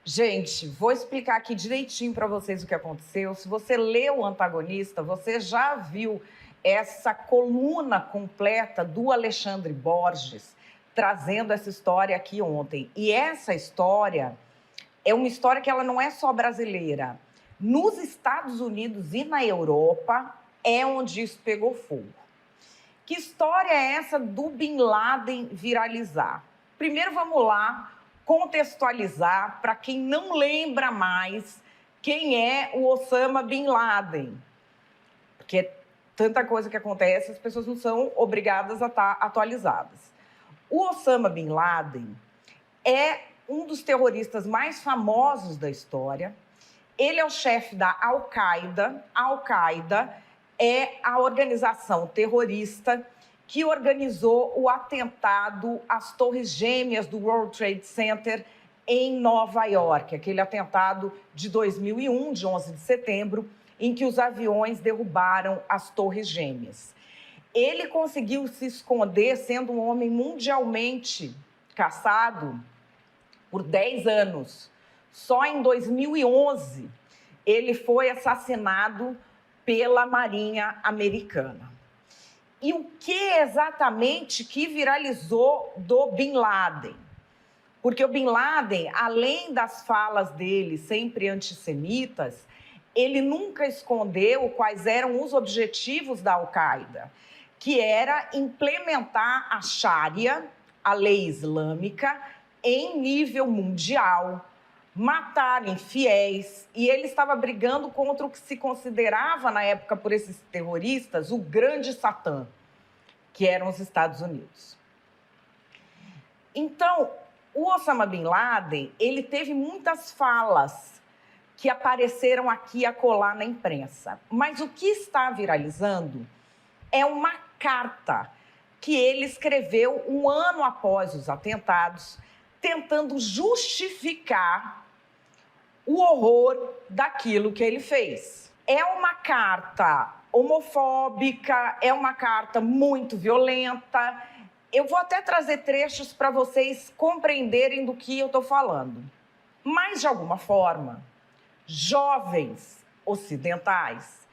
Gente, vou explicar aqui direitinho para vocês o que aconteceu. Se você leu o Antagonista, você já viu essa coluna completa do Alexandre Borges trazendo essa história aqui ontem. E essa história é uma história que ela não é só brasileira. Nos Estados Unidos e na Europa é onde isso pegou fogo. Que história é essa do Bin Laden viralizar? Primeiro vamos lá contextualizar para quem não lembra mais quem é o Osama Bin Laden. Porque é tanta coisa que acontece, as pessoas não são obrigadas a estar atualizadas. O Osama Bin Laden é um dos terroristas mais famosos da história. Ele é o chefe da Al-Qaeda. A Al-Qaeda é a organização terrorista que organizou o atentado às Torres Gêmeas do World Trade Center em Nova York, aquele atentado de 2001, de 11 de setembro, em que os aviões derrubaram as Torres Gêmeas. Ele conseguiu se esconder, sendo um homem mundialmente caçado, por 10 anos. Só em 2011 ele foi assassinado pela Marinha Americana. E o que exatamente que viralizou do Bin Laden? Porque o Bin Laden, além das falas dele sempre antissemitas, ele nunca escondeu quais eram os objetivos da Al-Qaeda, que era implementar a Sharia, a lei islâmica, em nível mundial, matar infiéis, e ele estava brigando contra o que se considerava na época por esses terroristas o grande Satã, que eram os Estados Unidos. Então, o Osama Bin Laden, ele teve muitas falas que apareceram aqui e acolá na imprensa, mas o que está viralizando é uma carta que ele escreveu um ano após os atentados, tentando justificar o horror daquilo que ele fez. É uma carta homofóbica, é uma carta muito violenta. Eu vou até trazer trechos para vocês compreenderem do que eu estou falando. Mas, de alguma forma, jovens ocidentais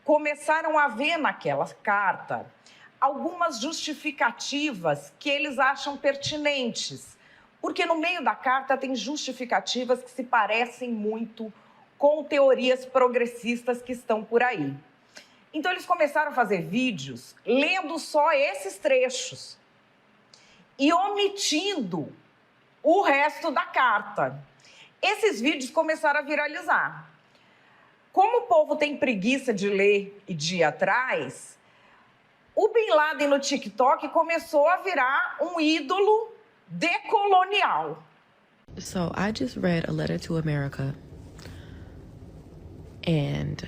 começaram a ver naquela carta algumas justificativas que eles acham pertinentes. Porque no meio da carta tem justificativas que se parecem muito com teorias progressistas que estão por aí. Então eles começaram a fazer vídeos lendo só esses trechos e omitindo o resto da carta. Esses vídeos começaram a viralizar. Como o povo tem preguiça de ler e de ir atrás, o Bin Laden no TikTok começou a virar um ídolo decolonial. So I just read A Letter to America, and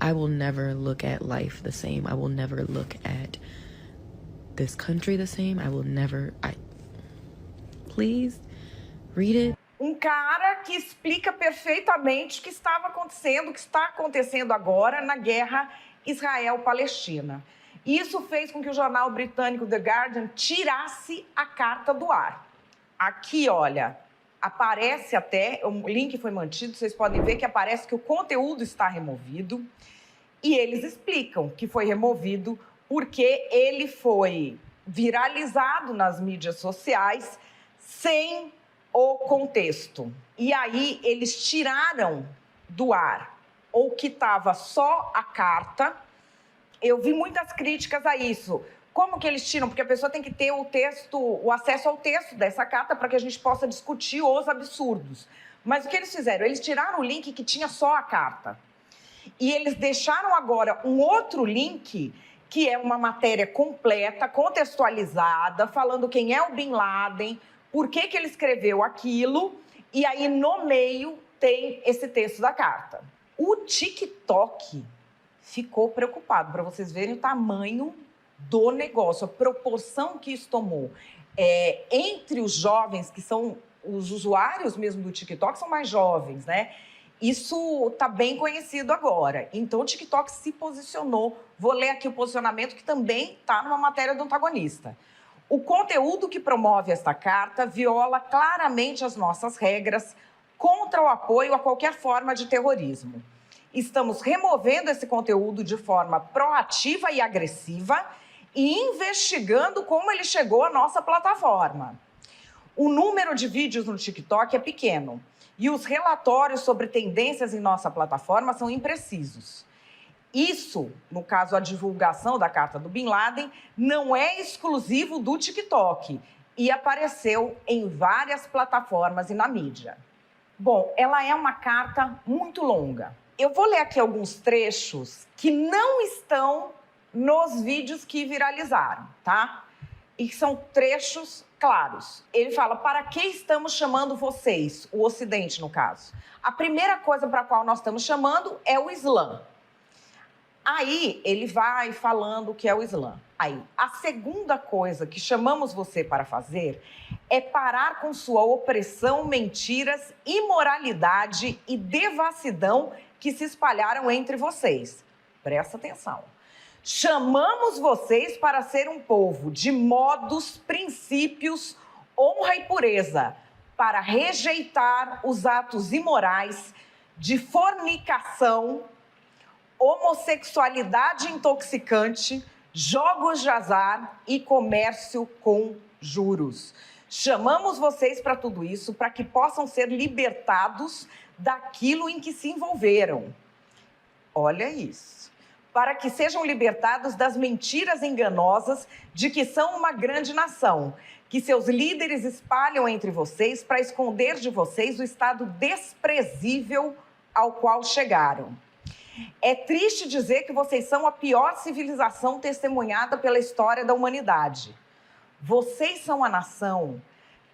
I will never look at life the same. I will never look at this country the same. Please read it. Um cara que explica perfeitamente o que estava acontecendo, o que está acontecendo agora na guerra Israel-Palestina. Isso fez com que o jornal britânico The Guardian tirasse a carta do ar. Aqui, olha, aparece até, o link foi mantido, vocês podem ver que aparece que o conteúdo está removido e eles explicam que foi removido porque ele foi viralizado nas mídias sociais sem o contexto. E aí eles tiraram do ar ou que estava só a carta. Eu vi muitas críticas a isso. Como que eles tiram? Porque a pessoa tem que ter o texto, o acesso ao texto dessa carta para que a gente possa discutir os absurdos. Mas o que eles fizeram? Eles tiraram o link que tinha só a carta. E eles deixaram agora um outro link, que é uma matéria completa, contextualizada, falando quem é o Bin Laden, por que que ele escreveu aquilo, e aí no meio tem esse texto da carta. O TikTok ficou preocupado, para vocês verem o tamanho do negócio, a proporção que isso tomou. Entre os jovens, que são os usuários mesmo do TikTok, são mais jovens, né? Isso está bem conhecido agora. Então o TikTok se posicionou. Vou ler aqui o posicionamento que também está numa matéria do Antagonista. O conteúdo que promove esta carta viola claramente as nossas regras contra o apoio a qualquer forma de terrorismo. Estamos removendo esse conteúdo de forma proativa e agressiva e investigando como ele chegou à nossa plataforma. O número de vídeos no TikTok é pequeno e os relatórios sobre tendências em nossa plataforma são imprecisos. Isso, no caso, a divulgação da carta do Bin Laden, não é exclusivo do TikTok e apareceu em várias plataformas e na mídia. Bom, ela é uma carta muito longa. Eu vou ler aqui alguns trechos que não estão nos vídeos que viralizaram, tá? E são trechos claros. Ele fala, para que estamos chamando vocês, o Ocidente, no caso? A primeira coisa para a qual nós estamos chamando é o Islã. Aí ele vai falando o que é o Islã. Aí, a segunda coisa que chamamos você para fazer é parar com sua opressão, mentiras, imoralidade e devassidão que se espalharam entre vocês. Presta atenção. Chamamos vocês para ser um povo de modos, princípios, honra e pureza, para rejeitar os atos imorais de fornicação, homossexualidade intoxicante, jogos de azar e comércio com juros. Chamamos vocês para tudo isso, para que possam ser libertados daquilo em que se envolveram. Olha isso. Para que sejam libertados das mentiras enganosas de que são uma grande nação, que seus líderes espalham entre vocês para esconder de vocês o estado desprezível ao qual chegaram. É triste dizer que vocês são a pior civilização testemunhada pela história da humanidade. Vocês são a nação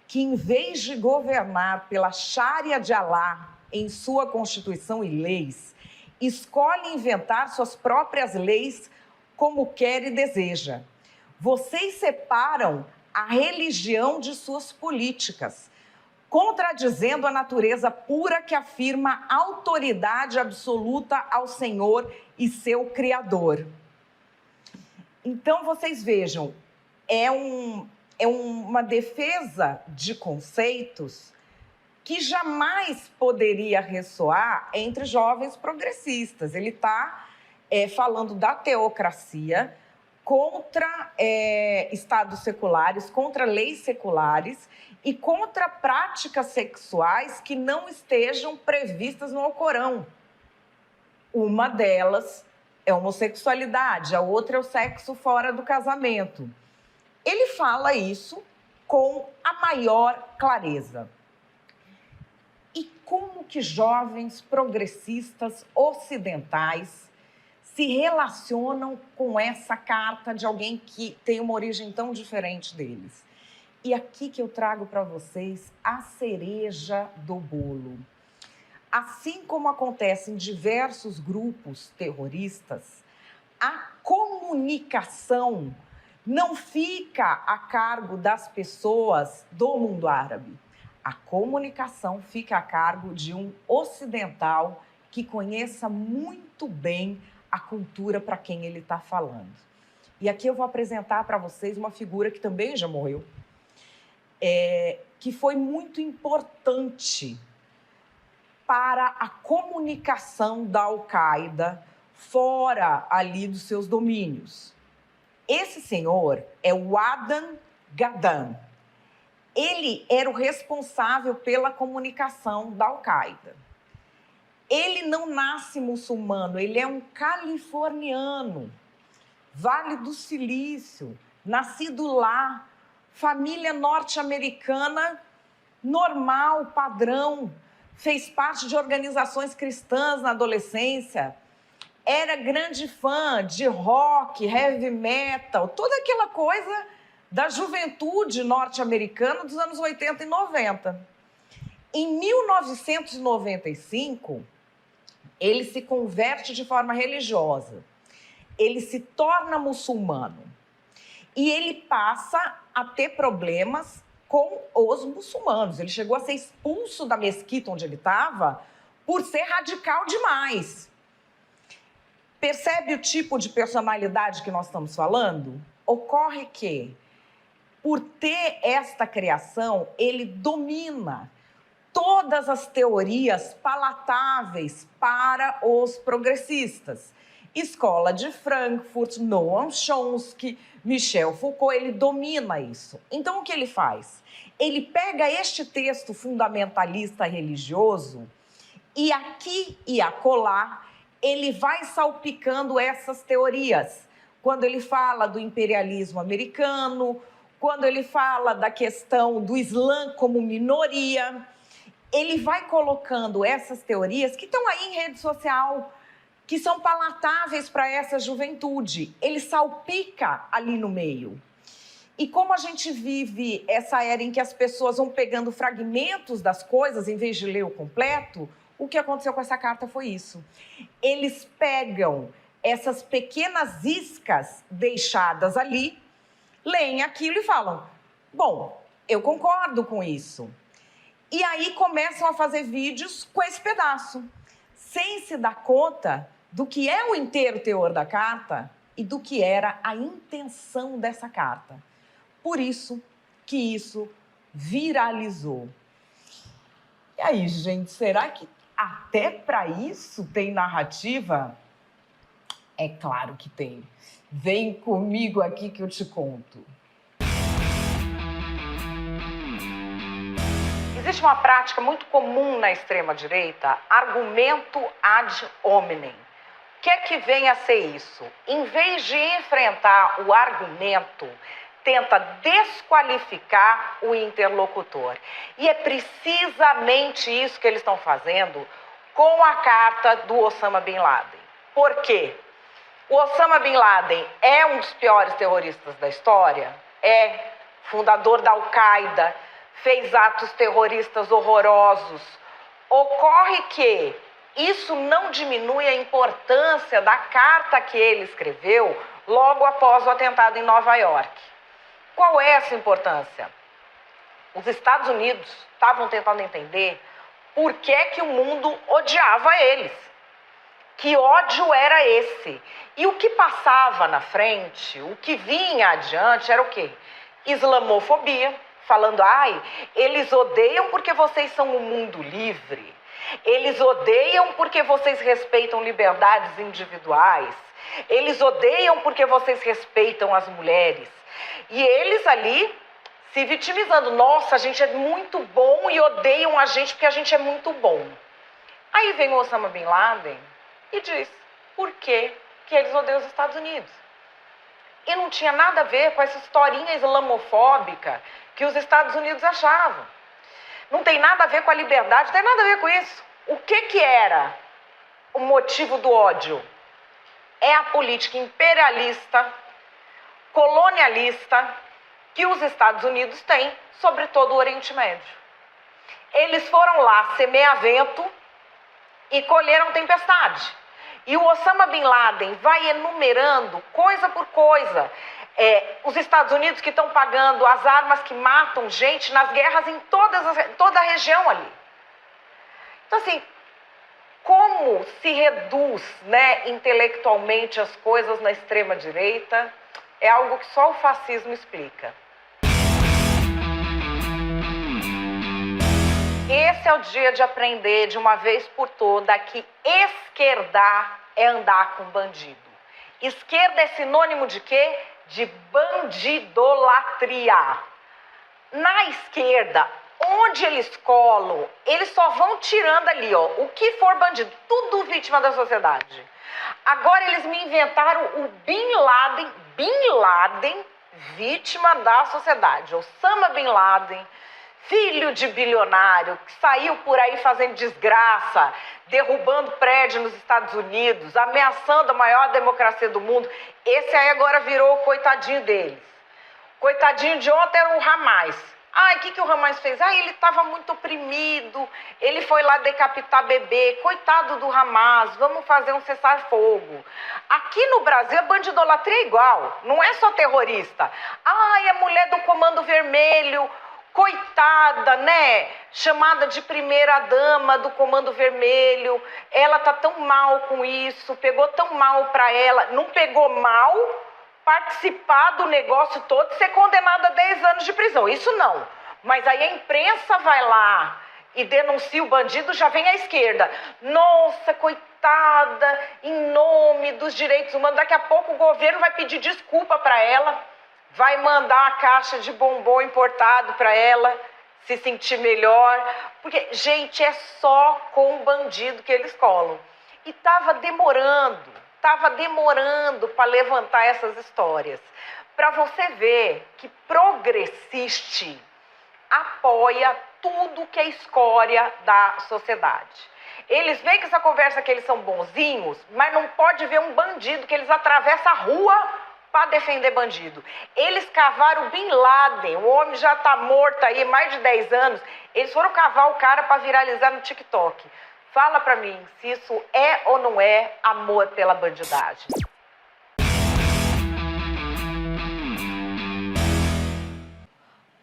que, em vez de governar pela Sharia de Alá em sua Constituição e leis, escolhe inventar suas próprias leis como quer e deseja. Vocês separam a religião de suas políticas, contradizendo a natureza pura que afirma autoridade absoluta ao Senhor e seu Criador. Então, vocês vejam, é uma defesa de conceitos que jamais poderia ressoar entre jovens progressistas. Ele está falando da teocracia contra estados seculares, contra leis seculares e contra práticas sexuais que não estejam previstas no Alcorão. Uma delas é a homossexualidade, a outra é o sexo fora do casamento. Ele fala isso com a maior clareza. E como que jovens progressistas ocidentais se relacionam com essa carta de alguém que tem uma origem tão diferente deles? E aqui que eu trago para vocês a cereja do bolo. Assim como acontece em diversos grupos terroristas, a comunicação não fica a cargo das pessoas do mundo árabe. A comunicação fica a cargo de um ocidental que conheça muito bem a cultura para quem ele está falando. E aqui eu vou apresentar para vocês uma figura que também já morreu, que foi muito importante para a comunicação da Al-Qaeda fora ali dos seus domínios. Esse senhor é o Adnan Ghadam. Ele era o responsável pela comunicação da Al-Qaeda. Ele não nasce muçulmano, ele é um californiano, Vale do Silício, nascido lá, família norte-americana, normal, padrão, fez parte de organizações cristãs na adolescência, era grande fã de rock, heavy metal, toda aquela coisa da juventude norte-americana dos anos 80 e 90. Em 1995, ele se converte de forma religiosa. Ele se torna muçulmano. E ele passa a ter problemas com os muçulmanos. Ele chegou a ser expulso da mesquita onde ele estava por ser radical demais. Percebe o tipo de personalidade que nós estamos falando? Ocorre que, por ter esta criação, ele domina todas as teorias palatáveis para os progressistas. Escola de Frankfurt, Noam Chomsky, Michel Foucault, ele domina isso. Então, o que ele faz? Ele pega este texto fundamentalista religioso e aqui e acolá ele vai salpicando essas teorias. Quando ele fala do imperialismo americano, quando ele fala da questão do Islã como minoria, ele vai colocando essas teorias que estão aí em rede social, que são palatáveis para essa juventude. Ele salpica ali no meio. E como a gente vive essa era em que as pessoas vão pegando fragmentos das coisas em vez de ler o completo, o que aconteceu com essa carta foi isso. Eles pegam essas pequenas iscas deixadas ali, leem aquilo e falam, bom, eu concordo com isso. E aí começam a fazer vídeos com esse pedaço, sem se dar conta do que é o inteiro teor da carta e do que era a intenção dessa carta. Por isso que isso viralizou. E aí, gente, será que até para isso tem narrativa? É claro que tem. Vem comigo aqui que eu te conto. Existe uma prática muito comum na extrema-direita, argumento ad hominem. O que é que vem a ser isso? Em vez de enfrentar o argumento, tenta desqualificar o interlocutor. E é precisamente isso que eles estão fazendo com a carta do Osama Bin Laden. Por quê? O Osama Bin Laden é um dos piores terroristas da história? É. Fundador da Al-Qaeda, fez atos terroristas horrorosos. Ocorre que isso não diminui a importância da carta que ele escreveu logo após o atentado em Nova York. Qual é essa importância? Os Estados Unidos estavam tentando entender por que o mundo odiava eles. Que ódio era esse? E o que passava na frente, o que vinha adiante era o quê? Islamofobia, falando, eles odeiam porque vocês são um mundo livre. Eles odeiam porque vocês respeitam liberdades individuais. Eles odeiam porque vocês respeitam as mulheres. E eles ali se vitimizando. Nossa, a gente é muito bom e odeiam a gente porque a gente é muito bom. Aí vem o Osama Bin Laden e diz por que eles odeiam os Estados Unidos. E não tinha nada a ver com essa historinha islamofóbica que os Estados Unidos achavam. Não tem nada a ver com a liberdade, não tem nada a ver com isso. O que era o motivo do ódio? É a política imperialista, colonialista, que os Estados Unidos têm sobre todo o Oriente Médio. Eles foram lá semear vento e colheram tempestade. E o Osama Bin Laden vai enumerando coisa por coisa. Os Estados Unidos que estão pagando as armas que matam gente nas guerras em toda a região ali. Então, assim, como se reduz, intelectualmente as coisas na extrema-direita, é algo que só o fascismo explica. Esse é o dia de aprender de uma vez por toda que esquerdar é andar com bandido. Esquerda é sinônimo de quê? De bandidolatria. Na esquerda, onde eles colam, eles só vão tirando ali, o que for bandido, tudo vítima da sociedade. Agora eles me inventaram o Bin Laden, vítima da sociedade. Osama Bin Laden, filho de bilionário, que saiu por aí fazendo desgraça, derrubando prédio nos Estados Unidos, ameaçando a maior democracia do mundo. Esse aí agora virou o coitadinho deles. Coitadinho de ontem era o Hamas. O que o Hamas fez? Ele estava muito oprimido, ele foi lá decapitar bebê. Coitado do Hamas, vamos fazer um cessar-fogo. Aqui no Brasil, a bandidolatria é igual, não é só terrorista. A mulher do Comando Vermelho, coitada, chamada de primeira-dama do Comando Vermelho, ela tá tão mal com isso, pegou tão mal para ela. Não pegou mal participar do negócio todo e ser condenada a 10 anos de prisão, isso não. Mas aí a imprensa vai lá e denuncia o bandido, já vem a esquerda. Nossa, coitada, em nome dos direitos humanos. Daqui a pouco o governo vai pedir desculpa para ela, vai mandar uma caixa de bombom importado para ela se sentir melhor. Porque, gente, é só com o bandido que eles colam. E estava demorando para levantar essas histórias. Para você ver que progressiste apoia tudo que é escória da sociedade. Eles veem que essa conversa que eles são bonzinhos, mas não pode ver um bandido que eles atravessam a rua para defender bandido. Eles cavaram o Bin Laden, o homem já está morto aí mais de 10 anos, eles foram cavar o cara para viralizar no TikTok. Fala para mim se isso é ou não é amor pela bandidagem.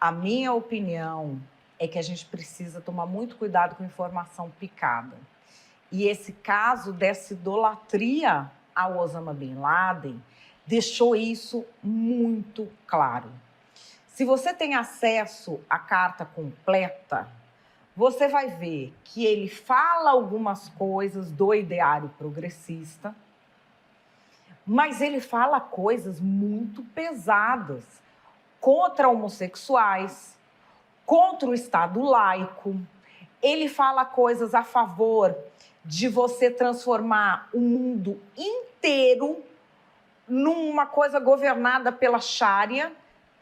A minha opinião é que a gente precisa tomar muito cuidado com informação picada. E esse caso dessa idolatria ao Osama Bin Laden deixou isso muito claro. Se você tem acesso à carta completa, você vai ver que ele fala algumas coisas do ideário progressista, mas ele fala coisas muito pesadas contra homossexuais, contra o Estado laico. Ele fala coisas a favor de você transformar o mundo inteiro numa coisa governada pela Sharia,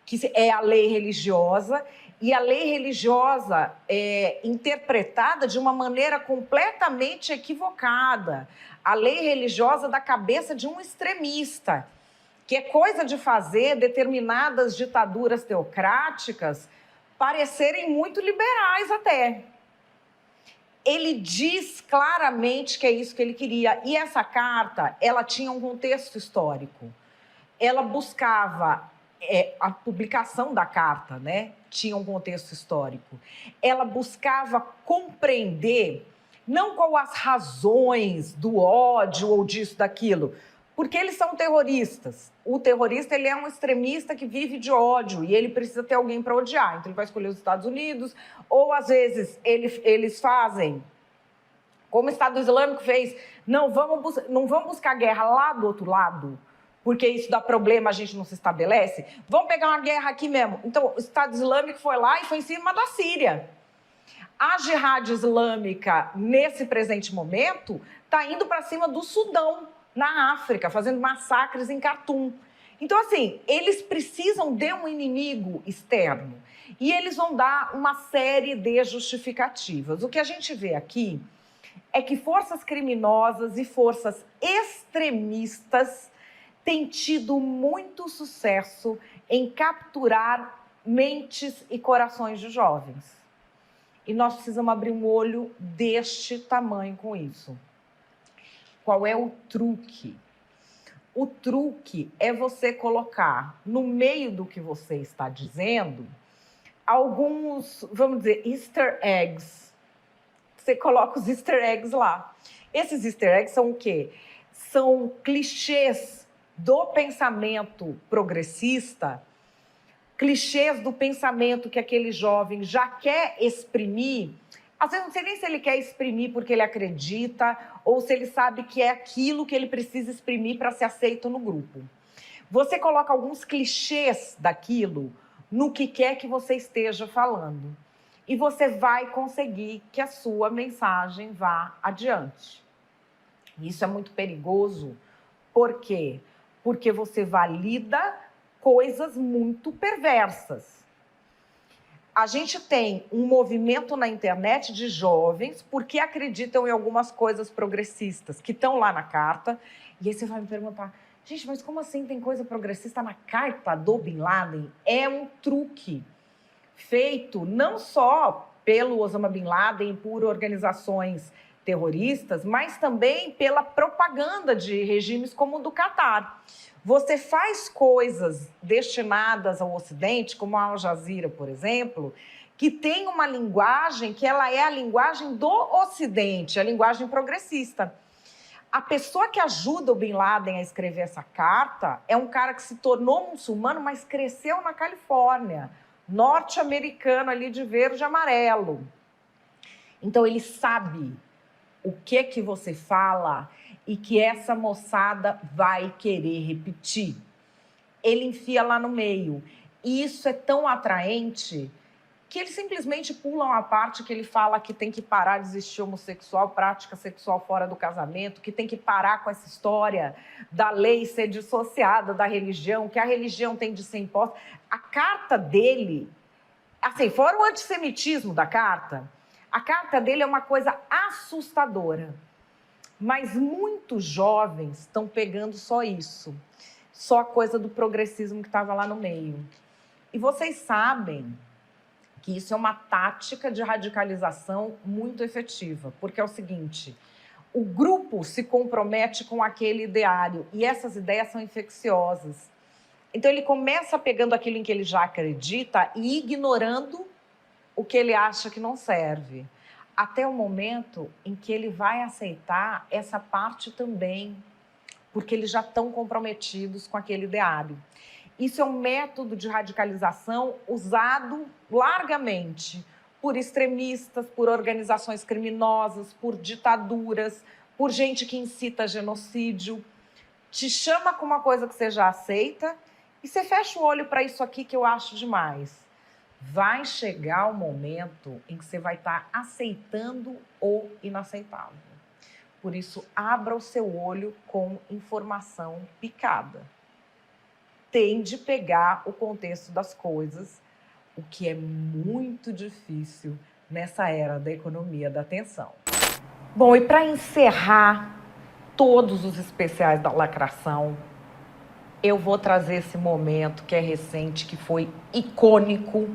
que é a lei religiosa, e a lei religiosa é interpretada de uma maneira completamente equivocada. A lei religiosa da cabeça de um extremista, que é coisa de fazer determinadas ditaduras teocráticas parecerem muito liberais até. Ele diz claramente que é isso que ele queria. E essa carta, ela tinha um contexto histórico. Ela buscava, a publicação da carta, né, tinha um contexto histórico. Ela buscava compreender, não com as razões do ódio ou disso, daquilo, porque eles são terroristas. O terrorista, ele é um extremista que vive de ódio e ele precisa ter alguém para odiar. Então ele vai escolher os Estados Unidos, ou às vezes eles fazem, como o Estado Islâmico fez, não vamos buscar guerra lá do outro lado, porque isso dá problema, a gente não se estabelece. Vamos pegar uma guerra aqui mesmo. Então o Estado Islâmico foi lá e foi em cima da Síria. A Jihad Islâmica, nesse presente momento, está indo para cima do Sudão, na África, fazendo massacres em Khartoum. Então, assim, eles precisam de um inimigo externo e eles vão dar uma série de justificativas. O que a gente vê aqui é que forças criminosas e forças extremistas têm tido muito sucesso em capturar mentes e corações de jovens. E nós precisamos abrir um olho deste tamanho com isso. Qual é o truque? O truque é você colocar no meio do que você está dizendo alguns, vamos dizer, easter eggs. Você coloca os easter eggs lá. Esses easter eggs são o quê? São clichês do pensamento progressista, clichês do pensamento que aquele jovem já quer exprimir. Às vezes não sei nem se ele quer exprimir porque ele acredita ou se ele sabe que é aquilo que ele precisa exprimir para ser aceito no grupo. Você coloca alguns clichês daquilo no que quer que você esteja falando. E você vai conseguir que a sua mensagem vá adiante. Isso é muito perigoso. Por quê? Porque você valida coisas muito perversas. A gente tem um movimento na internet de jovens porque acreditam em algumas coisas progressistas que estão lá na carta. E aí você vai me perguntar, gente, mas como assim tem coisa progressista na carta do Bin Laden? É um truque feito não só pelo Osama Bin Laden, por organizações terroristas, mas também pela propaganda de regimes como o do Catar. Você faz coisas destinadas ao Ocidente, como a Al Jazeera, por exemplo, que tem uma linguagem que ela é a linguagem do Ocidente, a linguagem progressista. A pessoa que ajuda o Bin Laden a escrever essa carta é um cara que se tornou muçulmano, mas cresceu na Califórnia, norte-americano ali de verde e amarelo. Então ele sabe o que você fala e que essa moçada vai querer repetir. Ele enfia lá no meio. E isso é tão atraente que eles simplesmente pulam a parte que ele fala que tem que parar de existir homossexual, prática sexual fora do casamento, que tem que parar com essa história da lei ser dissociada da religião, que a religião tem de ser imposta. A carta dele, assim, fora o antissemitismo da carta, a carta dele é uma coisa assustadora. Mas muitos jovens estão pegando só isso. Só a coisa do progressismo que estava lá no meio. E vocês sabem que isso é uma tática de radicalização muito efetiva. Porque é o seguinte, o grupo se compromete com aquele ideário e essas ideias são infecciosas. Então ele começa pegando aquilo em que ele já acredita e ignorando o que ele acha que não serve. Até o momento em que ele vai aceitar essa parte também, porque eles já estão comprometidos com aquele ideário. Isso é um método de radicalização usado largamente por extremistas, por organizações criminosas, por ditaduras, por gente que incita genocídio. Te chama com uma coisa que você já aceita e você fecha o olho para isso aqui que eu acho demais. Vai chegar o momento em que você vai estar aceitando o inaceitável. Por isso, abra o seu olho com informação picada. Tende a pegar o contexto das coisas, o que é muito difícil nessa era da economia da atenção. Bom, e para encerrar todos os especiais da lacração, eu vou trazer esse momento que é recente, que foi icônico,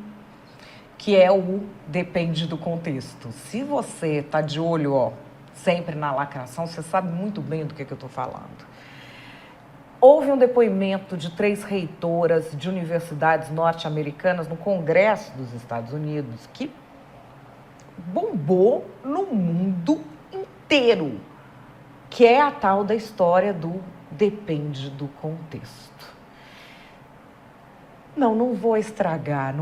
que é o depende do contexto. Se você tá de olho, ó, sempre na lacração, você sabe muito bem do que eu estou falando. Houve um depoimento de 3 reitoras de universidades norte-americanas no Congresso dos Estados Unidos que bombou no mundo inteiro, que é a tal da história do depende do contexto. Não vou estragar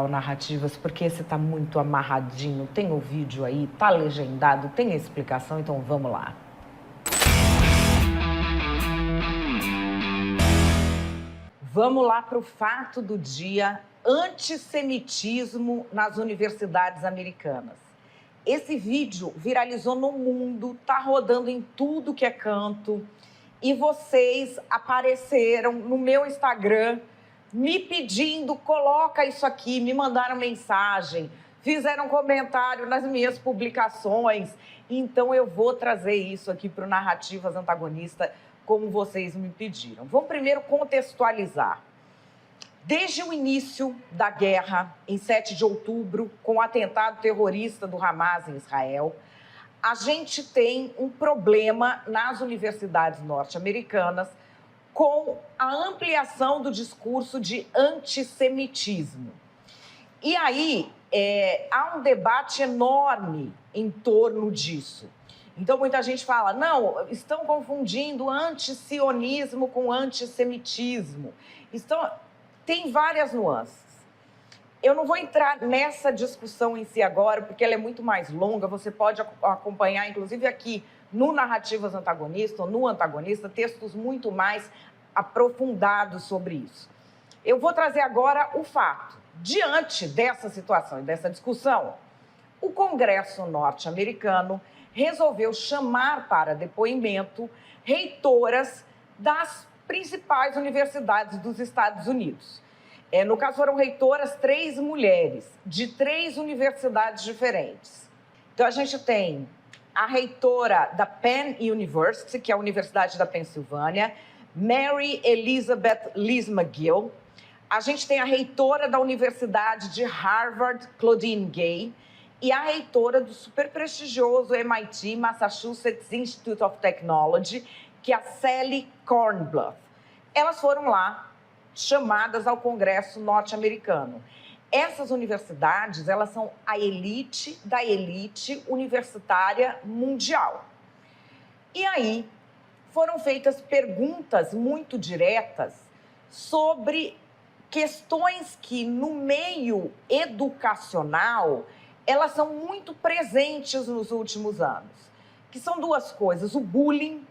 o Narrativas, porque esse tá muito amarradinho, tem o vídeo aí, tá legendado, tem a explicação, então vamos lá. Vamos lá para o fato do dia: antissemitismo nas universidades americanas. Esse vídeo viralizou no mundo, tá rodando em tudo que é canto, e vocês apareceram no meu Instagram me pedindo, coloca isso aqui, me mandaram mensagem, fizeram comentário nas minhas publicações. Então eu vou trazer isso aqui para o Narrativas Antagonista, como vocês me pediram. Vamos primeiro contextualizar. Desde o início da guerra, em 7 de outubro, com o atentado terrorista do Hamas em Israel, a gente tem um problema nas universidades norte-americanas com a ampliação do discurso de antissemitismo. E aí, há um debate enorme em torno disso. Então, muita gente fala, não, estão confundindo antisionismo com antissemitismo. Tem várias nuances. Eu não vou entrar nessa discussão em si agora, porque ela é muito mais longa. Você pode acompanhar, inclusive aqui no Narrativas Antagonista, ou no Antagonista, textos muito mais aprofundados sobre isso. Eu vou trazer agora o fato. Diante dessa situação e dessa discussão, o Congresso norte-americano resolveu chamar para depoimento reitoras das principais universidades dos Estados Unidos. No caso, foram reitoras 3 mulheres, de 3 universidades diferentes. Então, a gente tem a reitora da Penn University, que é a Universidade da Pensilvânia, Mary Elizabeth Liz McGill. A gente tem a reitora da Universidade de Harvard, Claudine Gay, e a reitora do super prestigioso MIT, Massachusetts Institute of Technology, que é a Sally Kornbluth. Elas foram lá chamadas ao Congresso norte-americano. Essas universidades, elas são a elite da elite universitária mundial. E aí foram feitas perguntas muito diretas sobre questões que, no meio educacional, elas são muito presentes nos últimos anos, que são 2 coisas, o bullying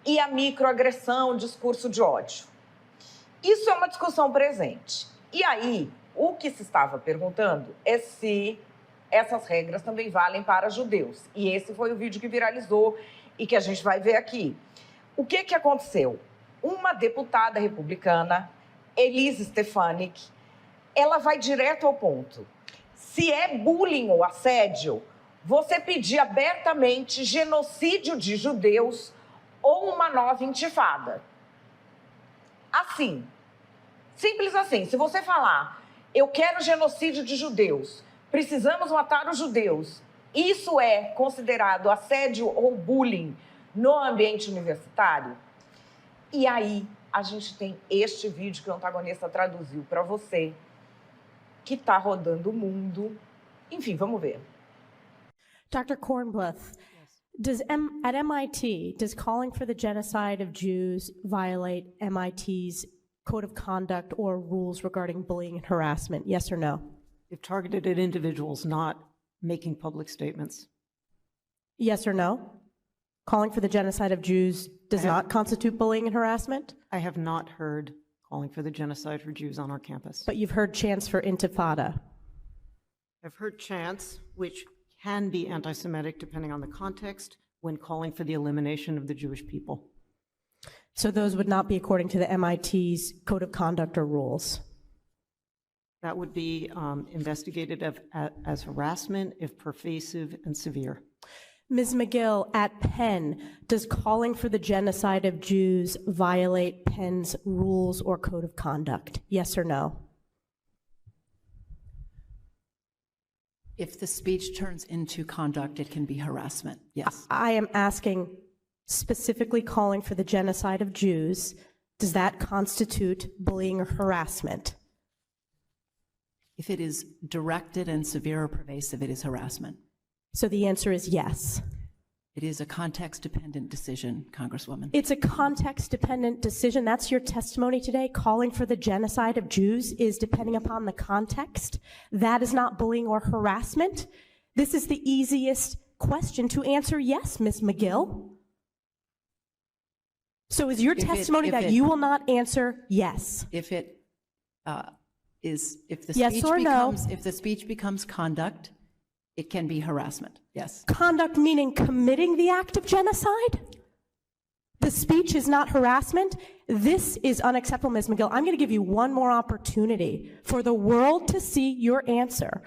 e a microagressão, o discurso de ódio. Isso é uma discussão presente. E aí, o que se estava perguntando é se essas regras também valem para judeus. E esse foi o vídeo que viralizou e que a gente vai ver aqui. O que aconteceu? Uma deputada republicana, Elise Stefanik, ela vai direto ao ponto. Se é bullying ou assédio, você pedir abertamente genocídio de judeus ou uma nova intifada. Assim, simples assim. Se você falar, eu quero genocídio de judeus, precisamos matar os judeus, isso é considerado assédio ou bullying no ambiente universitário? E aí, a gente tem este vídeo que o Antagonista traduziu para você, que está rodando o mundo. Enfim, vamos ver. Dr. Kornbluth, at MIT, does calling for the genocide of Jews violate MIT's code of conduct or rules regarding bullying and harassment? Yes or no? if targeted at individuals, not making public statements. Yes or no? Calling for the genocide of Jews does not constitute bullying and harassment? I have not heard calling for the genocide for Jews on our campus. But you've heard chants for intifada. I've heard chants, which can be anti-Semitic depending on the context, when calling for the elimination of the Jewish people. So those would not be according to the MIT's code of conduct or rules. That would be investigated as harassment if pervasive and severe. Ms. McGill, at Penn, does calling for the genocide of Jews violate Penn's rules or code of conduct? Yes or no? If the speech turns into conduct, it can be harassment, yes. I am asking specifically calling for the genocide of Jews. Does that constitute bullying or harassment? If it is directed and severe or pervasive, it is harassment. So the answer is yes. It is a context-dependent decision, Congresswoman. It's a context-dependent decision. That's your testimony today. Calling for the genocide of Jews is depending upon the context. That is not bullying or harassment. This is the easiest question to answer yes, Ms. McGill. So is your testimony that you will not answer yes? If it if the Yes speech or no? becomes if the speech becomes conduct, it can be harassment. Yes. Conduct meaning committing the act of genocide? The speech is not harassment? This is unacceptable, Ms. McGill. I'm going to give you one more opportunity for the world to see your answer.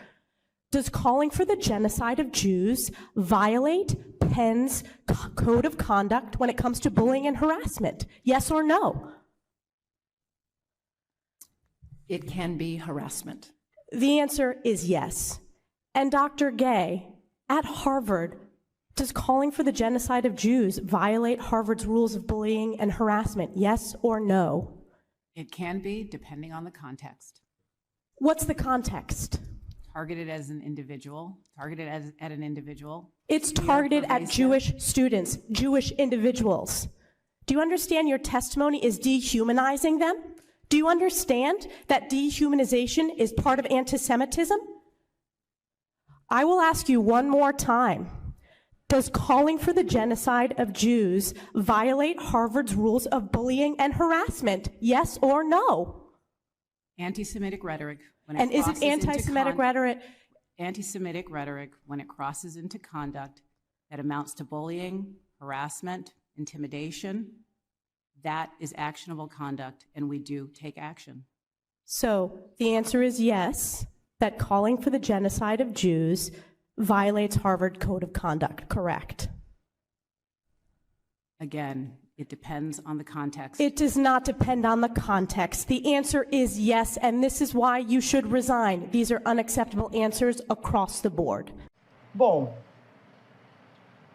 Does calling for the genocide of Jews violate Penn's code of conduct when it comes to bullying and harassment? Yes or no? It can be harassment. The answer is yes. And Dr. Gay, at Harvard, does calling for the genocide of Jews violate Harvard's rules of bullying and harassment? Yes or no? It can be, depending on the context. What's the context? Targeted as an individual, targeted at an individual. It's targeted at Jewish students, Jewish individuals. Do you understand your testimony is dehumanizing them? Do you understand that dehumanization is part of anti-Semitism? I will ask you one more time. Does calling for the genocide of Jews violate Harvard's rules of bullying and harassment? Yes or no? Anti-Semitic rhetoric. And is it anti-Semitic rhetoric? Anti-Semitic rhetoric, when it crosses into conduct that amounts to bullying, harassment, intimidation, that is actionable conduct, and we do take action. So the answer is yes, that calling for the genocide of Jews violates Harvard Code of Conduct, correct? Again, it depends on the context. It does not depend on the context. The answer is yes, and this is why you should resign. These are unacceptable answers across the board. Bom,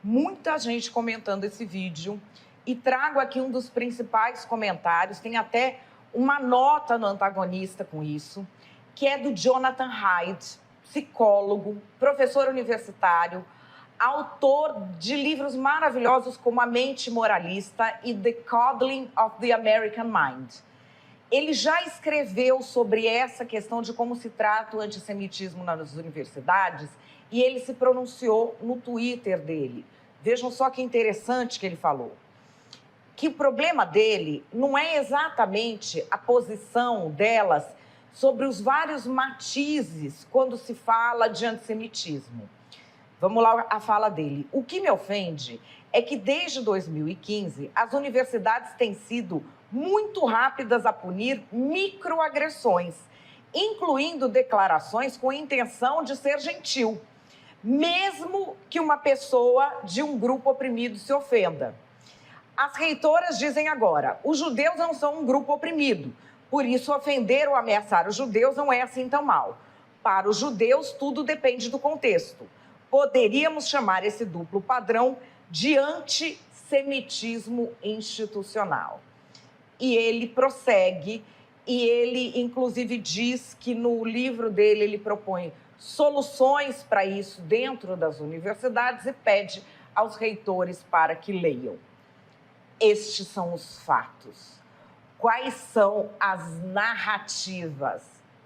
muita gente comentando esse vídeo e trago aqui um dos principais comentários, tem até uma nota no Antagonista com isso, que é do Jonathan Haidt, psicólogo, professor universitário, autor de livros maravilhosos como A Mente Moralista e The Coddling of the American Mind. Ele já escreveu sobre essa questão de como se trata o antissemitismo nas universidades e ele se pronunciou no Twitter dele. Vejam só que interessante que ele falou. Que o problema dele não é exatamente a posição delas sobre os vários matizes quando se fala de antissemitismo. Vamos lá a fala dele. O que me ofende é que desde 2015 as universidades têm sido muito rápidas a punir microagressões, incluindo declarações com intenção de ser gentil, mesmo que uma pessoa de um grupo oprimido se ofenda. As reitoras dizem agora, os judeus não são um grupo oprimido, por isso ofender ou ameaçar os judeus não é assim tão mal. Para os judeus, tudo depende do contexto. Poderíamos chamar esse duplo padrão de antissemitismo institucional. E ele prossegue, e ele inclusive diz que no livro dele ele propõe soluções para isso dentro das universidades e pede aos reitores para que leiam. Estes são os fatos. Quais são as narrativas?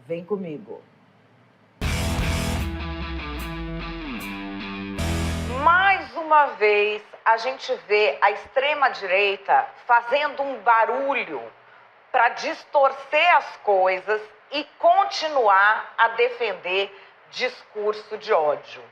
Vem comigo. uma vez a gente vê a extrema-direita fazendo um barulho para distorcer as coisas e continuar a defender discurso de ódio.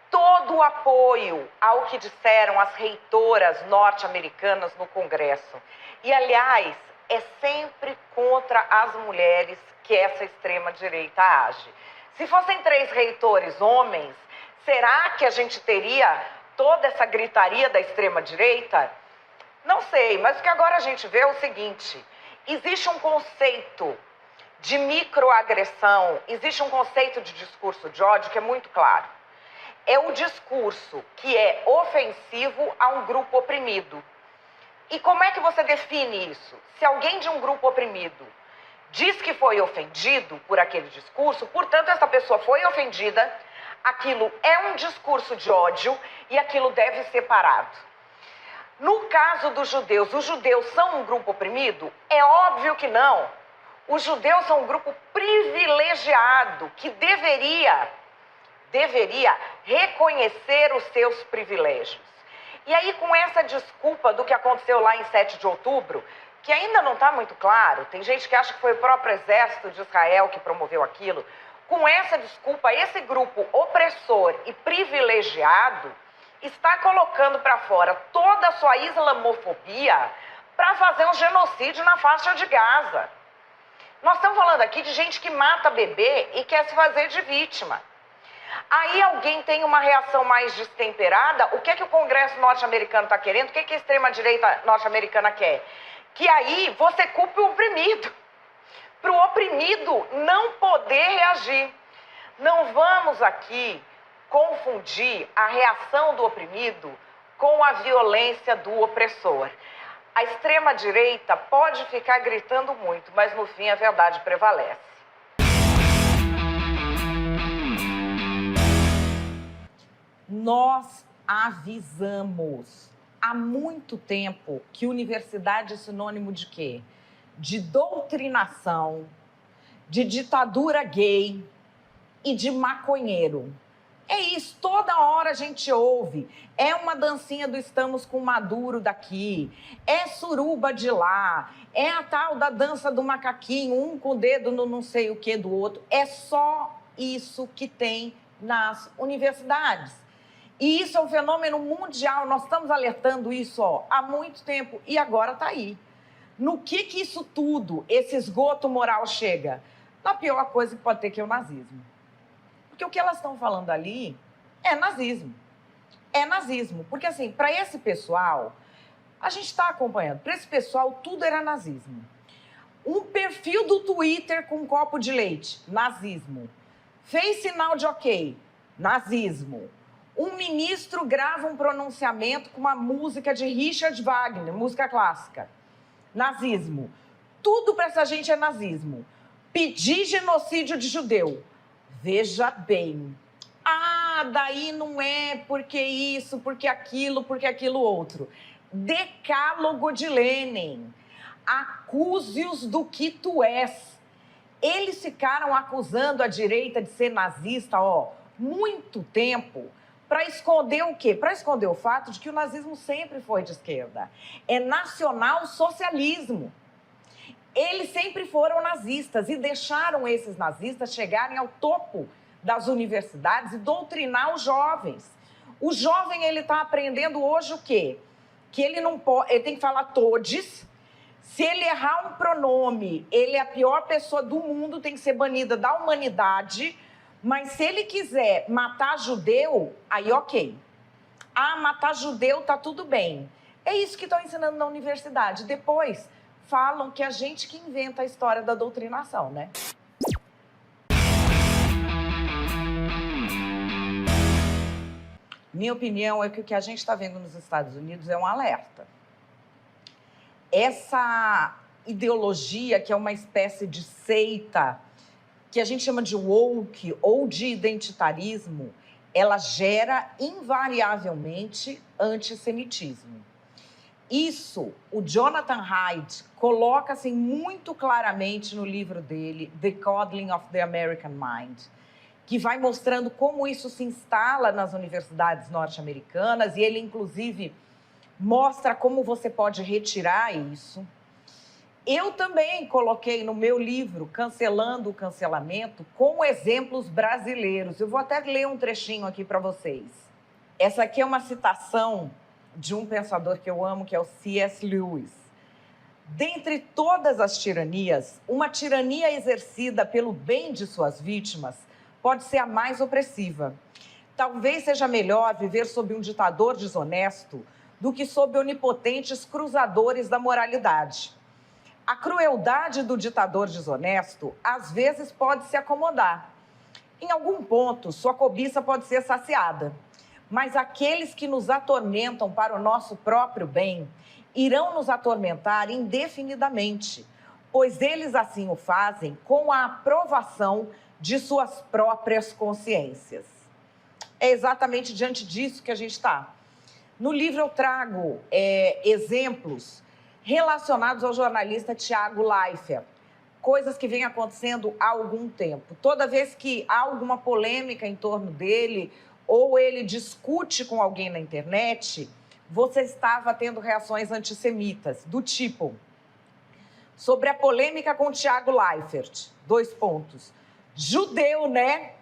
Todo o apoio ao que disseram as reitoras norte-americanas no Congresso. E, aliás, é sempre contra as mulheres que essa extrema-direita age. Se fossem 3 reitores homens, será que a gente teria toda essa gritaria da extrema-direita? Não sei, mas o que agora a gente vê é o seguinte: existe um conceito de microagressão, existe um conceito de discurso de ódio que é muito claro. É o discurso que é ofensivo a um grupo oprimido. E como é que você define isso? Se alguém de um grupo oprimido diz que foi ofendido por aquele discurso, portanto, essa pessoa foi ofendida, aquilo é um discurso de ódio e aquilo deve ser parado. No caso dos judeus, os judeus são um grupo oprimido? É óbvio que não. Os judeus são um grupo privilegiado que deveria reconhecer os seus privilégios. E aí, com essa desculpa do que aconteceu lá em 7 de outubro, que ainda não está muito claro, tem gente que acha que foi o próprio exército de Israel que promoveu aquilo, com essa desculpa, esse grupo opressor e privilegiado está colocando para fora toda a sua islamofobia para fazer um genocídio na faixa de Gaza. Nós estamos falando aqui de gente que mata bebê e quer se fazer de vítima. Aí alguém tem uma reação mais destemperada. O que é que o Congresso norte-americano está querendo? O que é que a extrema-direita norte-americana quer? Que aí você culpe o oprimido. Para o oprimido não poder reagir. Não vamos aqui confundir a reação do oprimido com a violência do opressor. A extrema-direita pode ficar gritando muito, mas no fim a verdade prevalece. Nós avisamos há muito tempo que universidade é sinônimo de quê? De doutrinação, de ditadura gay e de maconheiro. É isso, toda hora a gente ouve. É uma dancinha do estamos com Maduro daqui, é suruba de lá, é a tal da dança do macaquinho, um com o dedo no não sei o que do outro. É só isso que tem nas universidades. E isso é um fenômeno mundial, nós estamos alertando isso há muito tempo e agora está aí. No que isso tudo, esse esgoto moral chega? Na pior coisa que pode ter, que é o nazismo. Porque o que elas estão falando ali é nazismo. É nazismo. Porque, assim, para esse pessoal, a gente está acompanhando, para esse pessoal tudo era nazismo. Um perfil do Twitter com um copo de leite, nazismo. Fez sinal de ok, nazismo. Um ministro grava um pronunciamento com uma música de Richard Wagner, música clássica. Nazismo. Tudo para essa gente é nazismo. Pedir genocídio de judeu. Veja bem. Ah, daí não é porque isso, porque aquilo outro. Decálogo de Lenin. Acuse-os do que tu és. Eles ficaram acusando a direita de ser nazista, muito tempo. Para esconder o quê? Para esconder o fato de que o nazismo sempre foi de esquerda. É nacional-socialismo. Eles sempre foram nazistas e deixaram esses nazistas chegarem ao topo das universidades e doutrinar os jovens. O jovem, ele está aprendendo hoje o quê? Que ele não pode, ele tem que falar todes. Se ele errar um pronome, ele é a pior pessoa do mundo, tem que ser banida da humanidade. Mas se ele quiser matar judeu, aí ok. Ah, matar judeu tá tudo bem. É isso que estão ensinando na universidade. Depois falam que é a gente que inventa a história da doutrinação, né? Minha opinião é que o que a gente está vendo nos Estados Unidos é um alerta. Essa ideologia, que é uma espécie de seita, que a gente chama de woke ou de identitarismo, ela gera invariavelmente antissemitismo. Isso, o Jonathan Haidt coloca assim muito claramente no livro dele, The Coddling of the American Mind. que vai mostrando como isso se instala nas universidades norte-americanas, e ele, inclusive, mostra como você pode retirar isso. Eu também coloquei no meu livro, Cancelando o Cancelamento, com exemplos brasileiros. Eu vou até ler um trechinho aqui para vocês. Essa aqui é uma citação de um pensador que eu amo, que é o C.S. Lewis. Dentre todas as tiranias, uma tirania exercida pelo bem de suas vítimas pode ser a mais opressiva. Talvez seja melhor viver sob um ditador desonesto do que sob onipotentes cruzadores da moralidade. A crueldade do ditador desonesto, às vezes, pode se acomodar. Em algum ponto, sua cobiça pode ser saciada. Mas aqueles que nos atormentam para o nosso próprio bem irão nos atormentar indefinidamente, pois eles assim o fazem com a aprovação de suas próprias consciências. É exatamente diante disso que a gente está. No livro eu trago exemplos relacionados ao jornalista Tiago Leifert, coisas que vêm acontecendo há algum tempo. Toda vez que há alguma polêmica em torno dele, ou ele discute com alguém na internet, você estava tendo reações antissemitas, do tipo, sobre a polêmica com Tiago Leifert, 2 pontos. Judeu, né?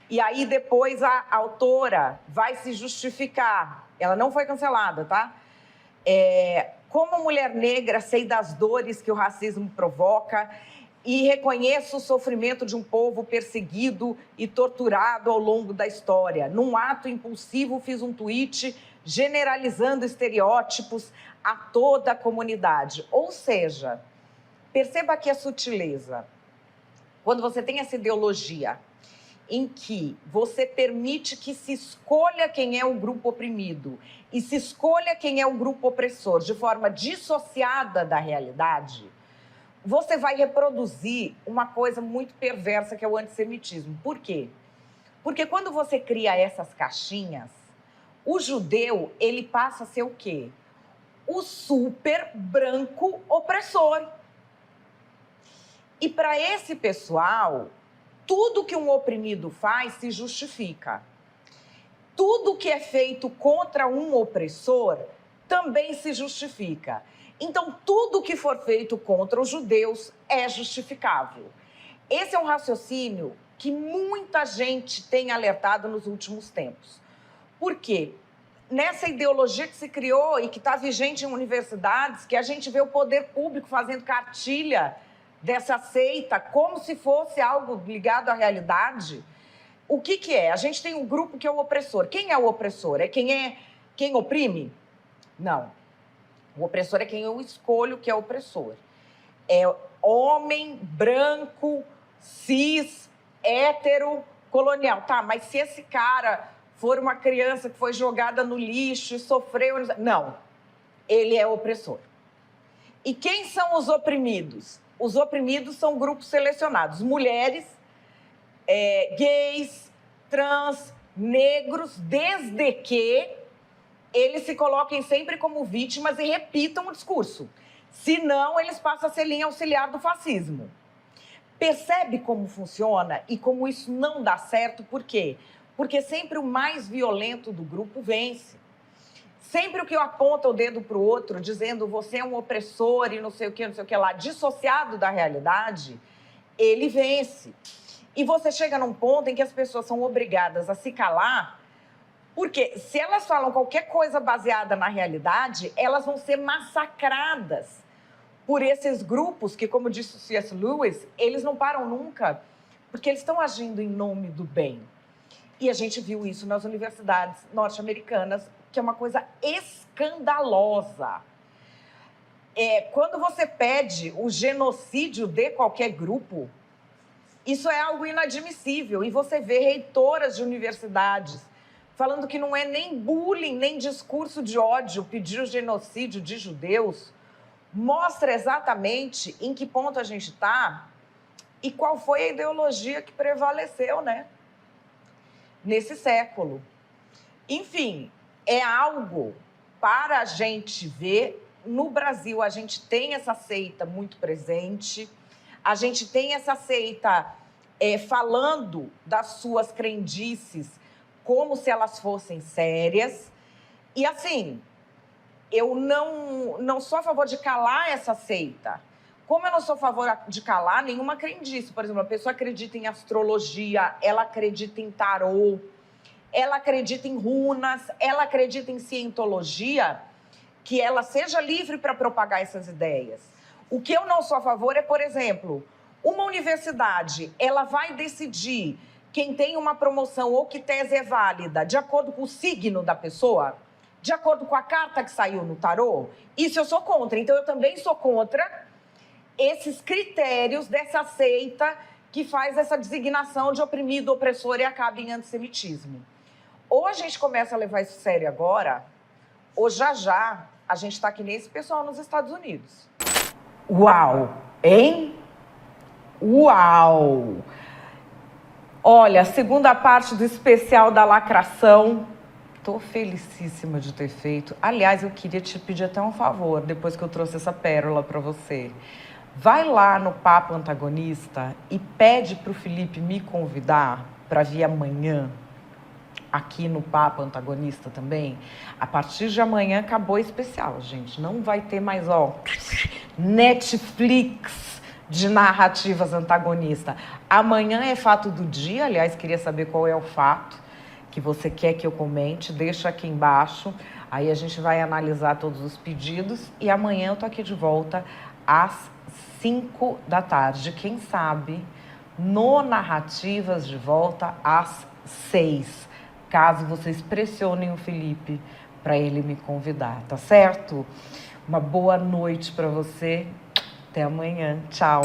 E aí depois a autora vai se justificar. Ela não foi cancelada, tá? Como mulher negra, sei das dores que o racismo provoca e reconheço o sofrimento de um povo perseguido e torturado ao longo da história. Num ato impulsivo, fiz um tweet generalizando estereótipos a toda a comunidade. Ou seja, perceba aqui a sutileza. Quando você tem essa ideologia em que você permite que se escolha quem é o grupo oprimido e se escolha quem é o grupo opressor de forma dissociada da realidade, você vai reproduzir uma coisa muito perversa que é o antissemitismo. Por quê? Porque quando você cria essas caixinhas, o judeu, ele passa a ser o quê? O super branco opressor. E para esse pessoal, tudo que um oprimido faz se justifica. Tudo que é feito contra um opressor também se justifica. Então, tudo que for feito contra os judeus é justificável. Esse é um raciocínio que muita gente tem alertado nos últimos tempos. Por quê? Nessa ideologia que se criou e que está vigente em universidades, que a gente vê o poder público fazendo cartilha dessa seita como se fosse algo ligado à realidade. O que é? A gente tem um grupo que é o opressor. Quem é o opressor? É quem oprime? Não. O opressor é quem eu escolho que é opressor. É homem, branco, cis, hétero, colonial. Tá, mas se esse cara for uma criança que foi jogada no lixo e sofreu... Não, ele é opressor. E quem são os oprimidos? Os oprimidos são grupos selecionados. Mulheres, gays, trans, negros, desde que eles se coloquem sempre como vítimas e repitam o discurso. Senão, eles passam a ser linha auxiliar do fascismo. Percebe como funciona e como isso não dá certo? Por quê? Porque sempre o mais violento do grupo vence. Sempre o que aponta o dedo para o outro, dizendo você é um opressor e não sei o que lá, dissociado da realidade, ele vence. E você chega num ponto em que as pessoas são obrigadas a se calar, porque se elas falam qualquer coisa baseada na realidade, elas vão ser massacradas por esses grupos que, como disse o C.S. Lewis, eles não param nunca, porque eles estão agindo em nome do bem. E a gente viu isso nas universidades norte-americanas, que é uma coisa escandalosa. Quando você pede o genocídio de qualquer grupo, isso é algo inadmissível. E você vê reitoras de universidades falando que não é nem bullying, nem discurso de ódio pedir o genocídio de judeus. Mostra exatamente em que ponto a gente está e qual foi a ideologia que prevaleceu, né? Nesse século. Enfim, é algo para a gente ver. No Brasil, a gente tem essa seita muito presente. A gente tem essa seita falando das suas crendices como se elas fossem sérias. E assim, eu não sou a favor de calar essa seita. Como eu não sou a favor de calar nenhuma crendice. Por exemplo, a pessoa acredita em astrologia, ela acredita em tarô, ela acredita em runas, ela acredita em cientologia, que ela seja livre para propagar essas ideias. O que eu não sou a favor é, por exemplo, uma universidade, ela vai decidir quem tem uma promoção ou que tese é válida de acordo com o signo da pessoa, de acordo com a carta que saiu no tarô. Isso eu sou contra. Então, eu também sou contra esses critérios dessa seita que faz essa designação de oprimido, opressor e acaba em antissemitismo. Ou a gente começa a levar isso sério agora, ou já a gente está que nem esse pessoal nos Estados Unidos. Uau! Hein? Uau! Olha, segunda parte do especial da lacração. Tô felicíssima de ter feito. Aliás, eu queria te pedir até um favor, depois que eu trouxe essa pérola para você. Vai lá no Papo Antagonista e pede pro Felipe me convidar para vir amanhã, aqui no Papo Antagonista também. A partir de amanhã acabou o especial, gente. Não vai ter mais, Netflix de narrativas antagonistas. Amanhã é fato do dia. Aliás, queria saber qual é o fato que você quer que eu comente. Deixa aqui embaixo. Aí a gente vai analisar todos os pedidos. E amanhã eu tô aqui de volta às 5 da tarde. Quem sabe no Narrativas de volta às 6. Caso vocês pressionem o Felipe para ele me convidar, tá certo? Uma boa noite para você. Até amanhã. Tchau.